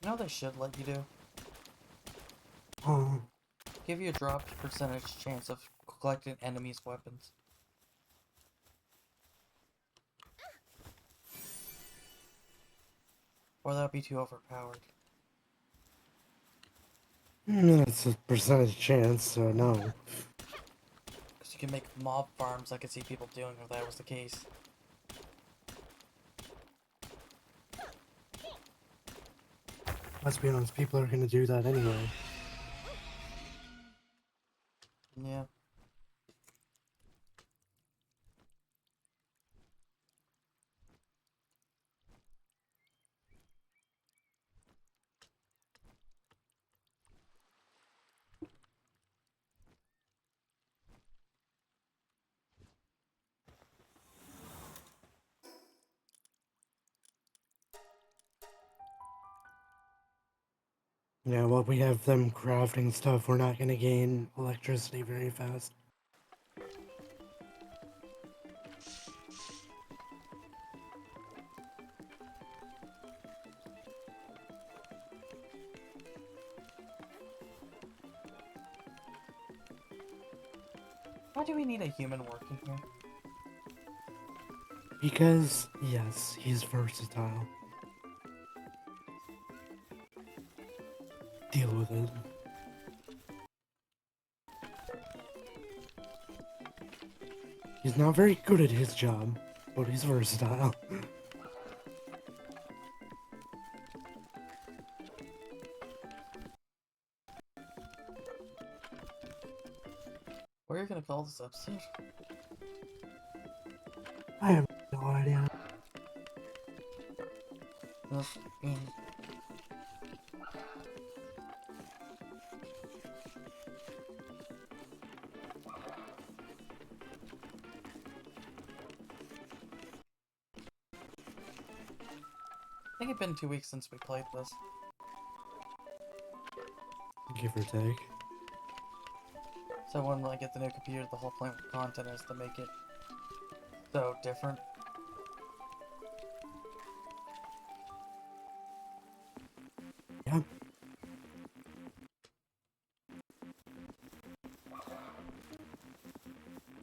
No, they should let you do. Oh, Give you a dropped percentage chance of collecting enemies' weapons. Or that'd be too overpowered. that's a percentage chance, so no. Because you can make mob farms I could see people doing if that was the case. Let's be honest, people are gonna do that anyway. Yeah. Yeah, while we have them crafting stuff, we're not gonna gain electricity very fast. Why do we need a human working here? Because, yes, he's versatile. Deal with it. He's not very good at his job, but he's versatile. What are you gonna call this episode? I have no idea. Mm. I think it's been 2 weeks since we played this. Give or take. So when I get the new computer, the whole point with content is to make it so different. Yeah.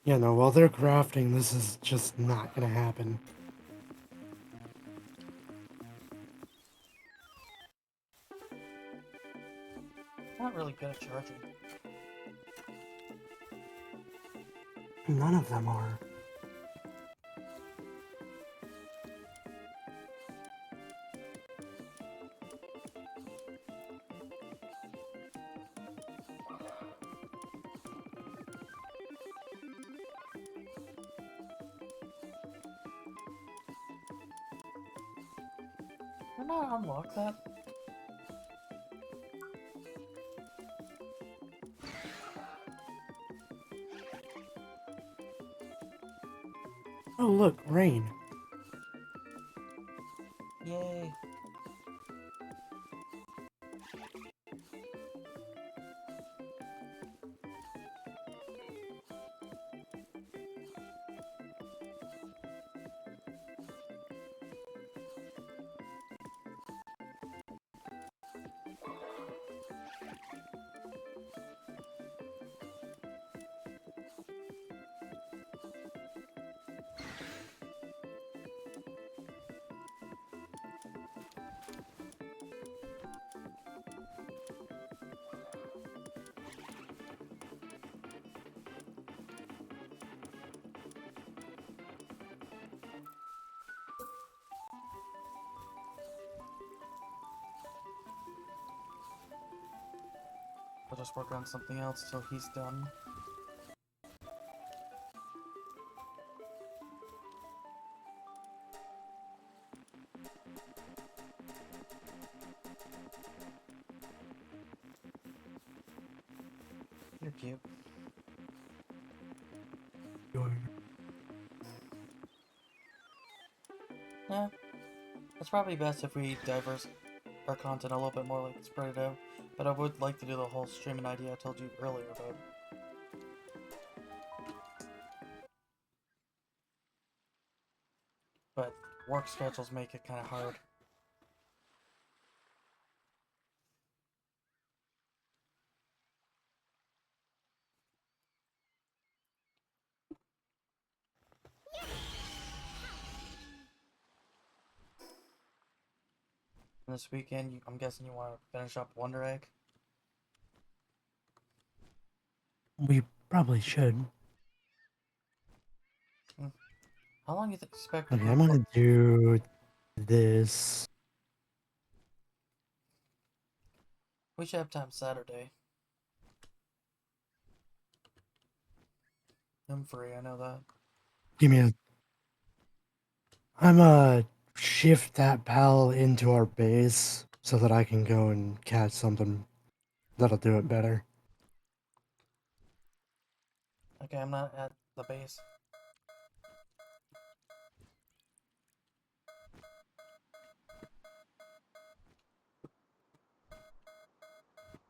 Yeah, no, while they're crafting, this is just not gonna happen. I'm not really good at charging. None of them are. Did I not unlock that? Oh, look, rain. Yay. I'll just work on something else till he's done. You're cute. Yeah. It's probably best if we diverse our content a little bit more, like spread it out. But I would like to do the whole streaming idea I told you earlier about. But work schedules make it kind of hard. And this weekend, I'm guessing you want to finish up Wonder Egg. We probably should. How long do you expect? Okay, I'm gonna do this. We should have time Saturday. I'm free. I know that. Give me a. I'm gonna shift that pal into our base so that I can go and catch something that'll do it better. Okay, I'm not at the base.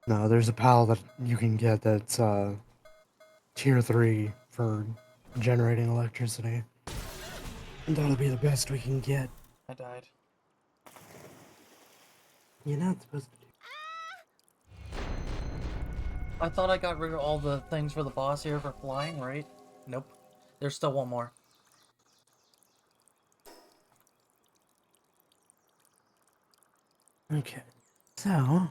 No, there's a pal that you can get that's tier 3 for generating electricity. And that'll be the best we can get. I died. You're not supposed to do. I thought I got rid of all the things for the boss here for flying, right? Nope. There's still one more. Okay. So.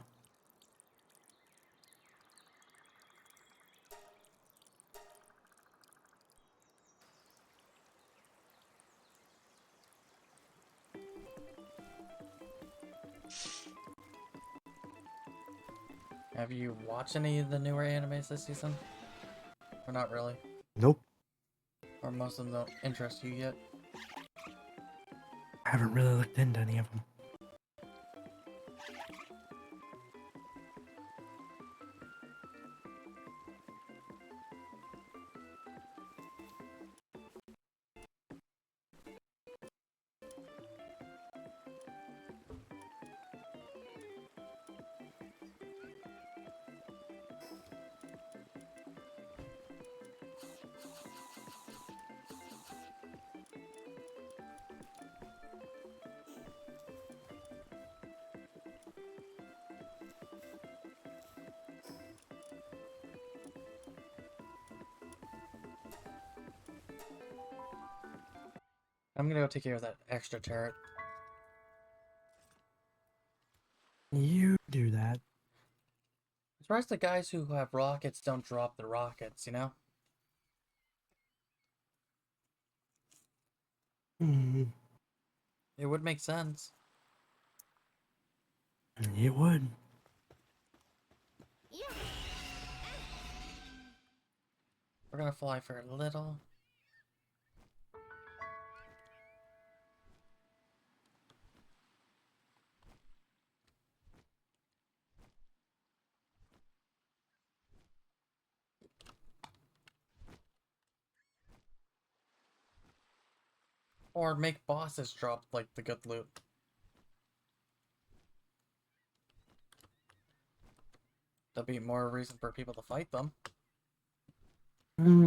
Have you watched any of the newer animes this season? Or not really? Nope. Or most of them don't interest you yet? I haven't really looked into any of them. I'm gonna go take care of that extra turret. You do that. I'm surprised the guys who have rockets don't drop the rockets, you know? Hmm. It would make sense. It would. Yeah. We're gonna fly for a little. Or make bosses drop, like, the good loot. There'll be more reason for people to fight them. Hmm.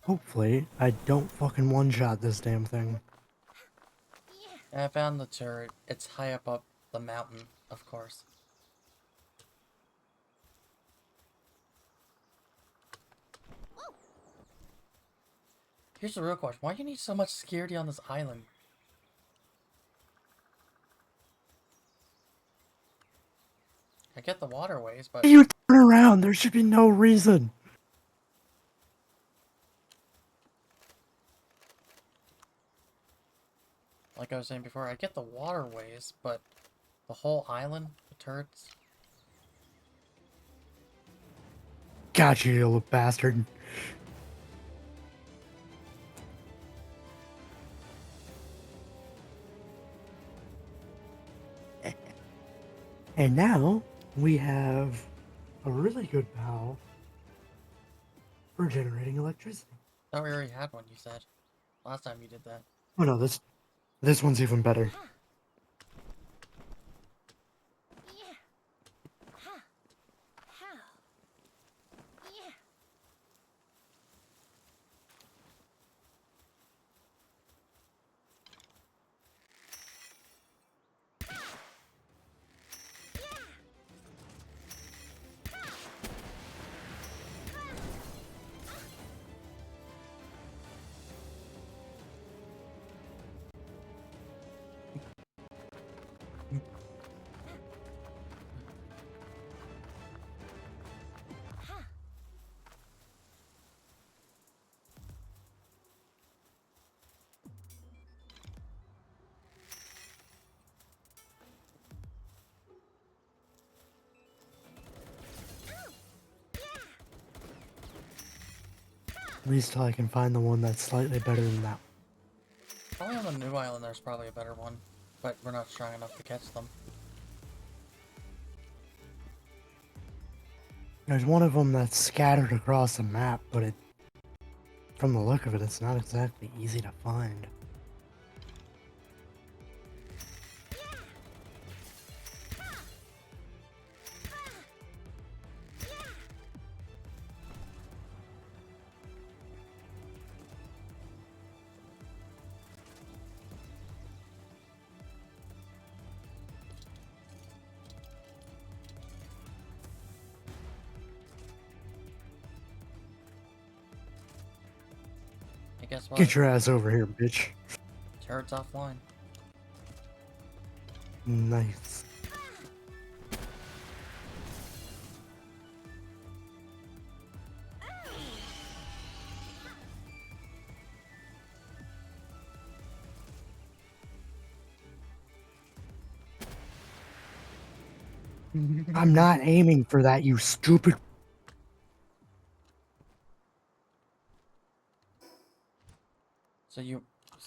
Hopefully, I don't fucking one-shot this damn thing. And I found the turret. It's high up the mountain, of course. Here's the real question. Why do you need so much security on this island? I get the waterways, but... You turn around! There should be no reason! Like I was saying before, I get the waterways, but... The whole island? The turrets? Got you, you little bastard. And now, we have a really good pal for generating electricity. Thought we already had one, you said. Last time you did that. Oh no, this one's even better. Yeah. Ha. How? Yeah. least till I can find the one that's slightly better than that. Probably on the new island there's probably a better one, but we're not strong enough to catch them. There's one of them that's scattered across the map, but from the look of it, it's not exactly easy to find. Hey, guess what? Get your ass over here, bitch. Turret's offline. Nice. I'm not aiming for that, you stupid.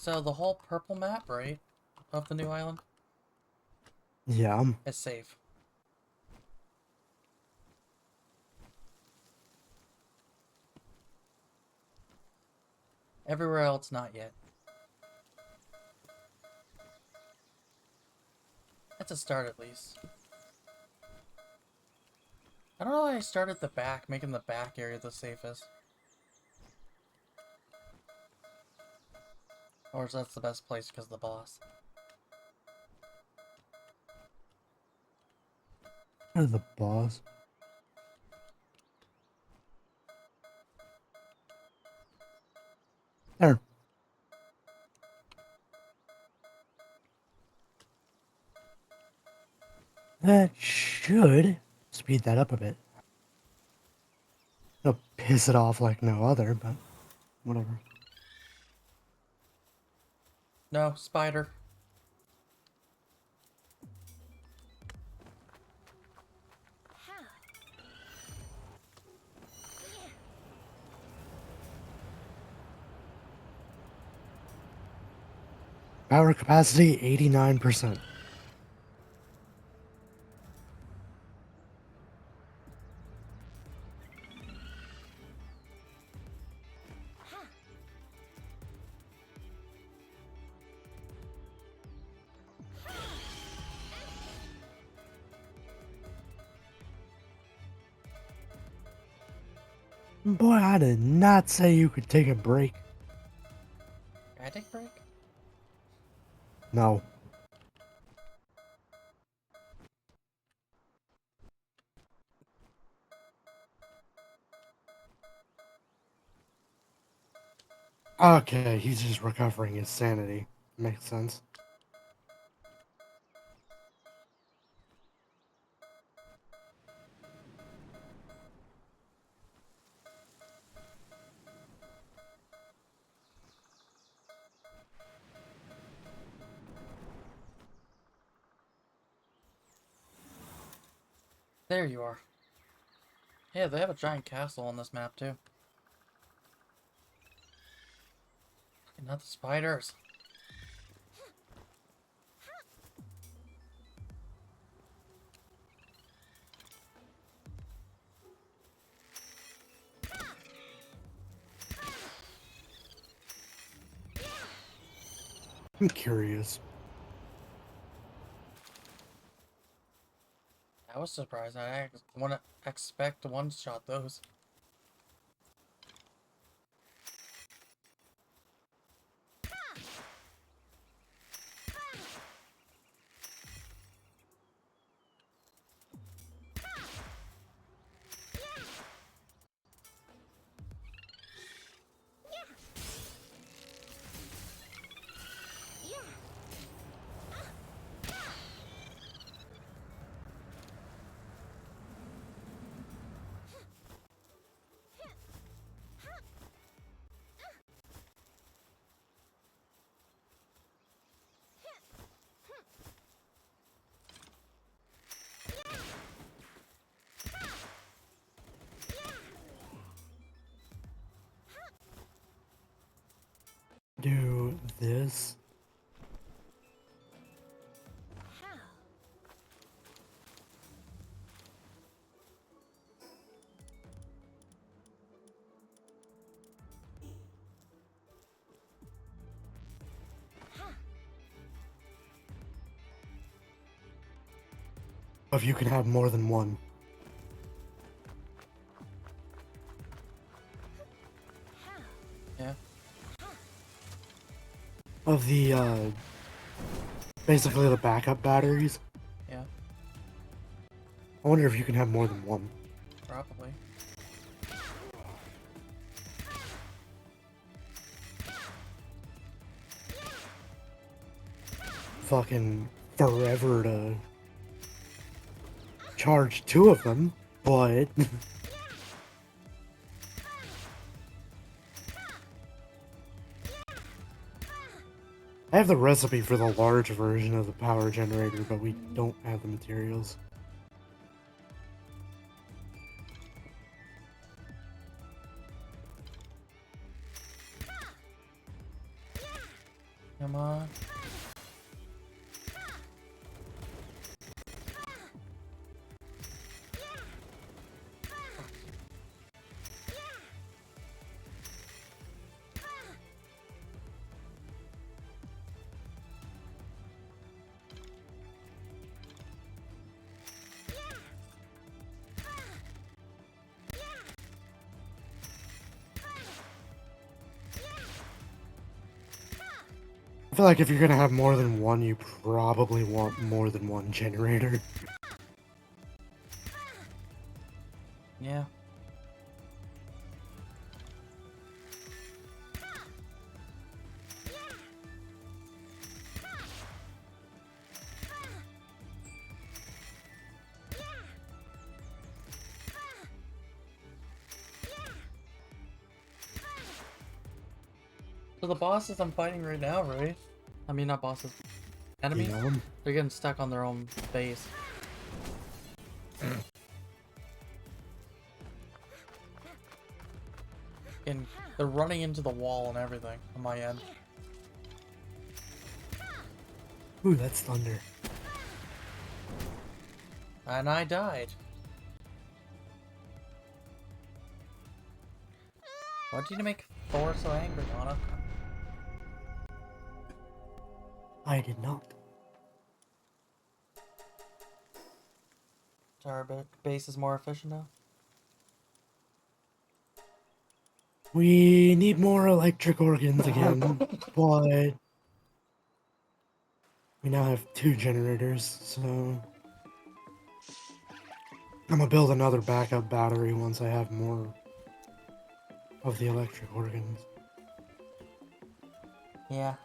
So the whole purple map, right, of the new island Yeah, is safe. Everywhere else, not yet. That's a start at least. I don't know why I started the back, making the back area the safest. Or is that's the best place because of the boss. the boss. There. That should speed that up a bit. It'll piss it off like no other, but whatever. No, spider. How? Power capacity 89%. Boy, I did not say you could take a break. Can I take a break? No. Okay, he's just recovering his sanity. Makes sense. There you are. Yeah, they have a giant castle on this map too. Not the spiders. I'm curious. I was surprised. I want to expect to one-shot those. do this. How? Huh. If you can have more than one. How? Yeah. Of the, basically the backup batteries. Yeah. I wonder if you can have more than one. Probably. Fucking forever to charge 2 of them, but I have the recipe for the large version of the power generator, but we don't have the materials. Come on. I feel like if you're gonna have more than one, you probably want more than one generator. Yeah. So the bosses I'm fighting right now, right? I mean, not bosses. Enemies? You know? They're getting stuck on their own base. And they're running into the wall and everything on my end. Ooh, that's thunder. And I died. What did you make Thor so angry, Anna? I did not. Our base is more efficient now? We need more electric organs again, but we now have 2 generators, so I'm gonna build another backup battery once I have more of the electric organs. Yeah.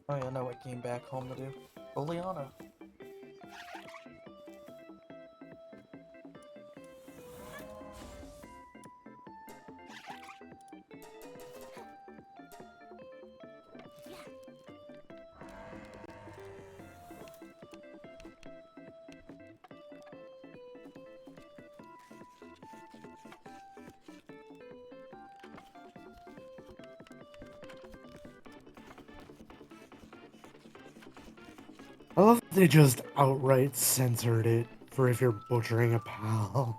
Oh yeah, I know what came back home to do. Oleana. I love that they just outright censored it for if you're butchering a pal.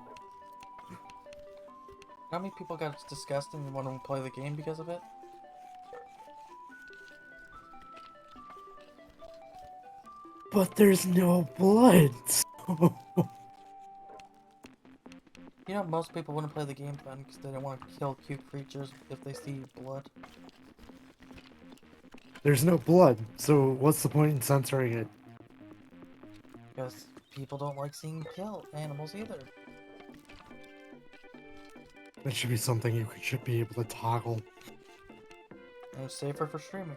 How many people got disgusted and want to play the game because of it? But there's no blood, so... You know, most people wouldn't play the game then because they don't want to kill cute creatures if they see blood. There's no blood, so what's the point in censoring it? Because people don't like seeing kill animals either. That should be something you should be able to toggle. And it's safer for streaming.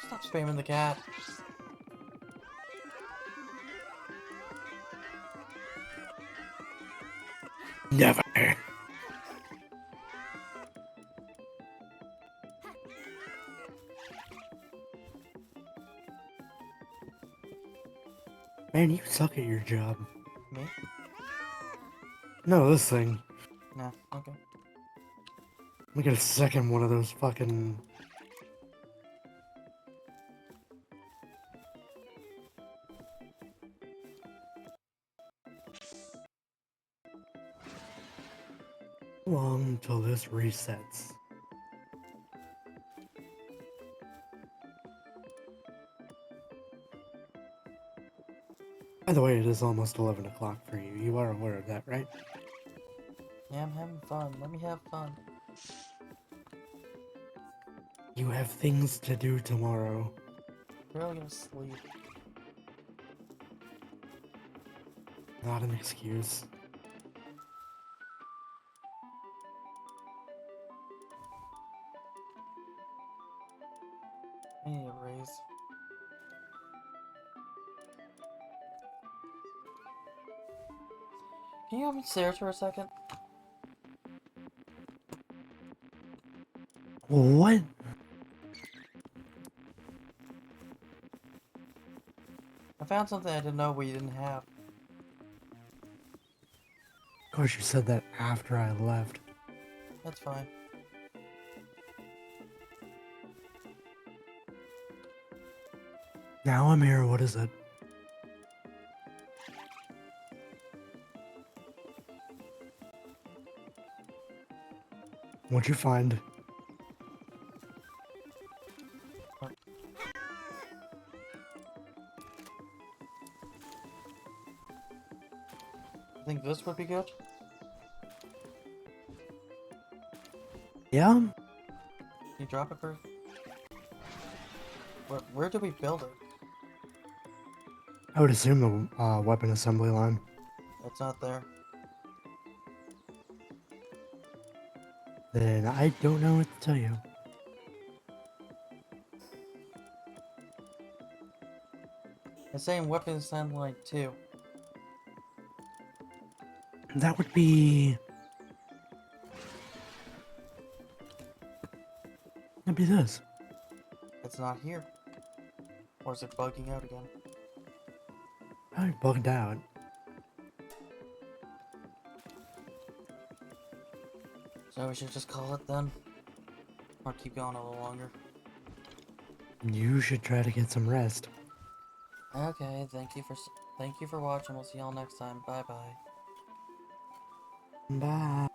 Stop spamming the cat. Never. Man, you suck at your job. Me? No, this thing. No. Okay. Let me get a second one of those fucking... long till this resets. By the way, it is almost 11 o'clock for you. You are aware of that, right? Yeah, I'm having fun. Let me have fun. You have things to do tomorrow. Really gonna sleep. Not an excuse. I need a raise. Can you help me stairs for a second? What? I found something I didn't know we didn't have. Of course, you said that after I left. That's fine. Now I'm here. What is it? What'd you find? I think this would be good. Yeah? Can you drop it first? Where do we build it? I would assume the weapon assembly line. It's not there. Then I don't know what to tell you. It's saying weapon assembly line 2. That would be... That'd be this. It's not here. Or is it bugging out again? I bugged out. So we should just call it then? Or keep going a little longer? You should try to get some rest. Okay, thank you for watching. We'll see y'all next time. Bye bye. Bye.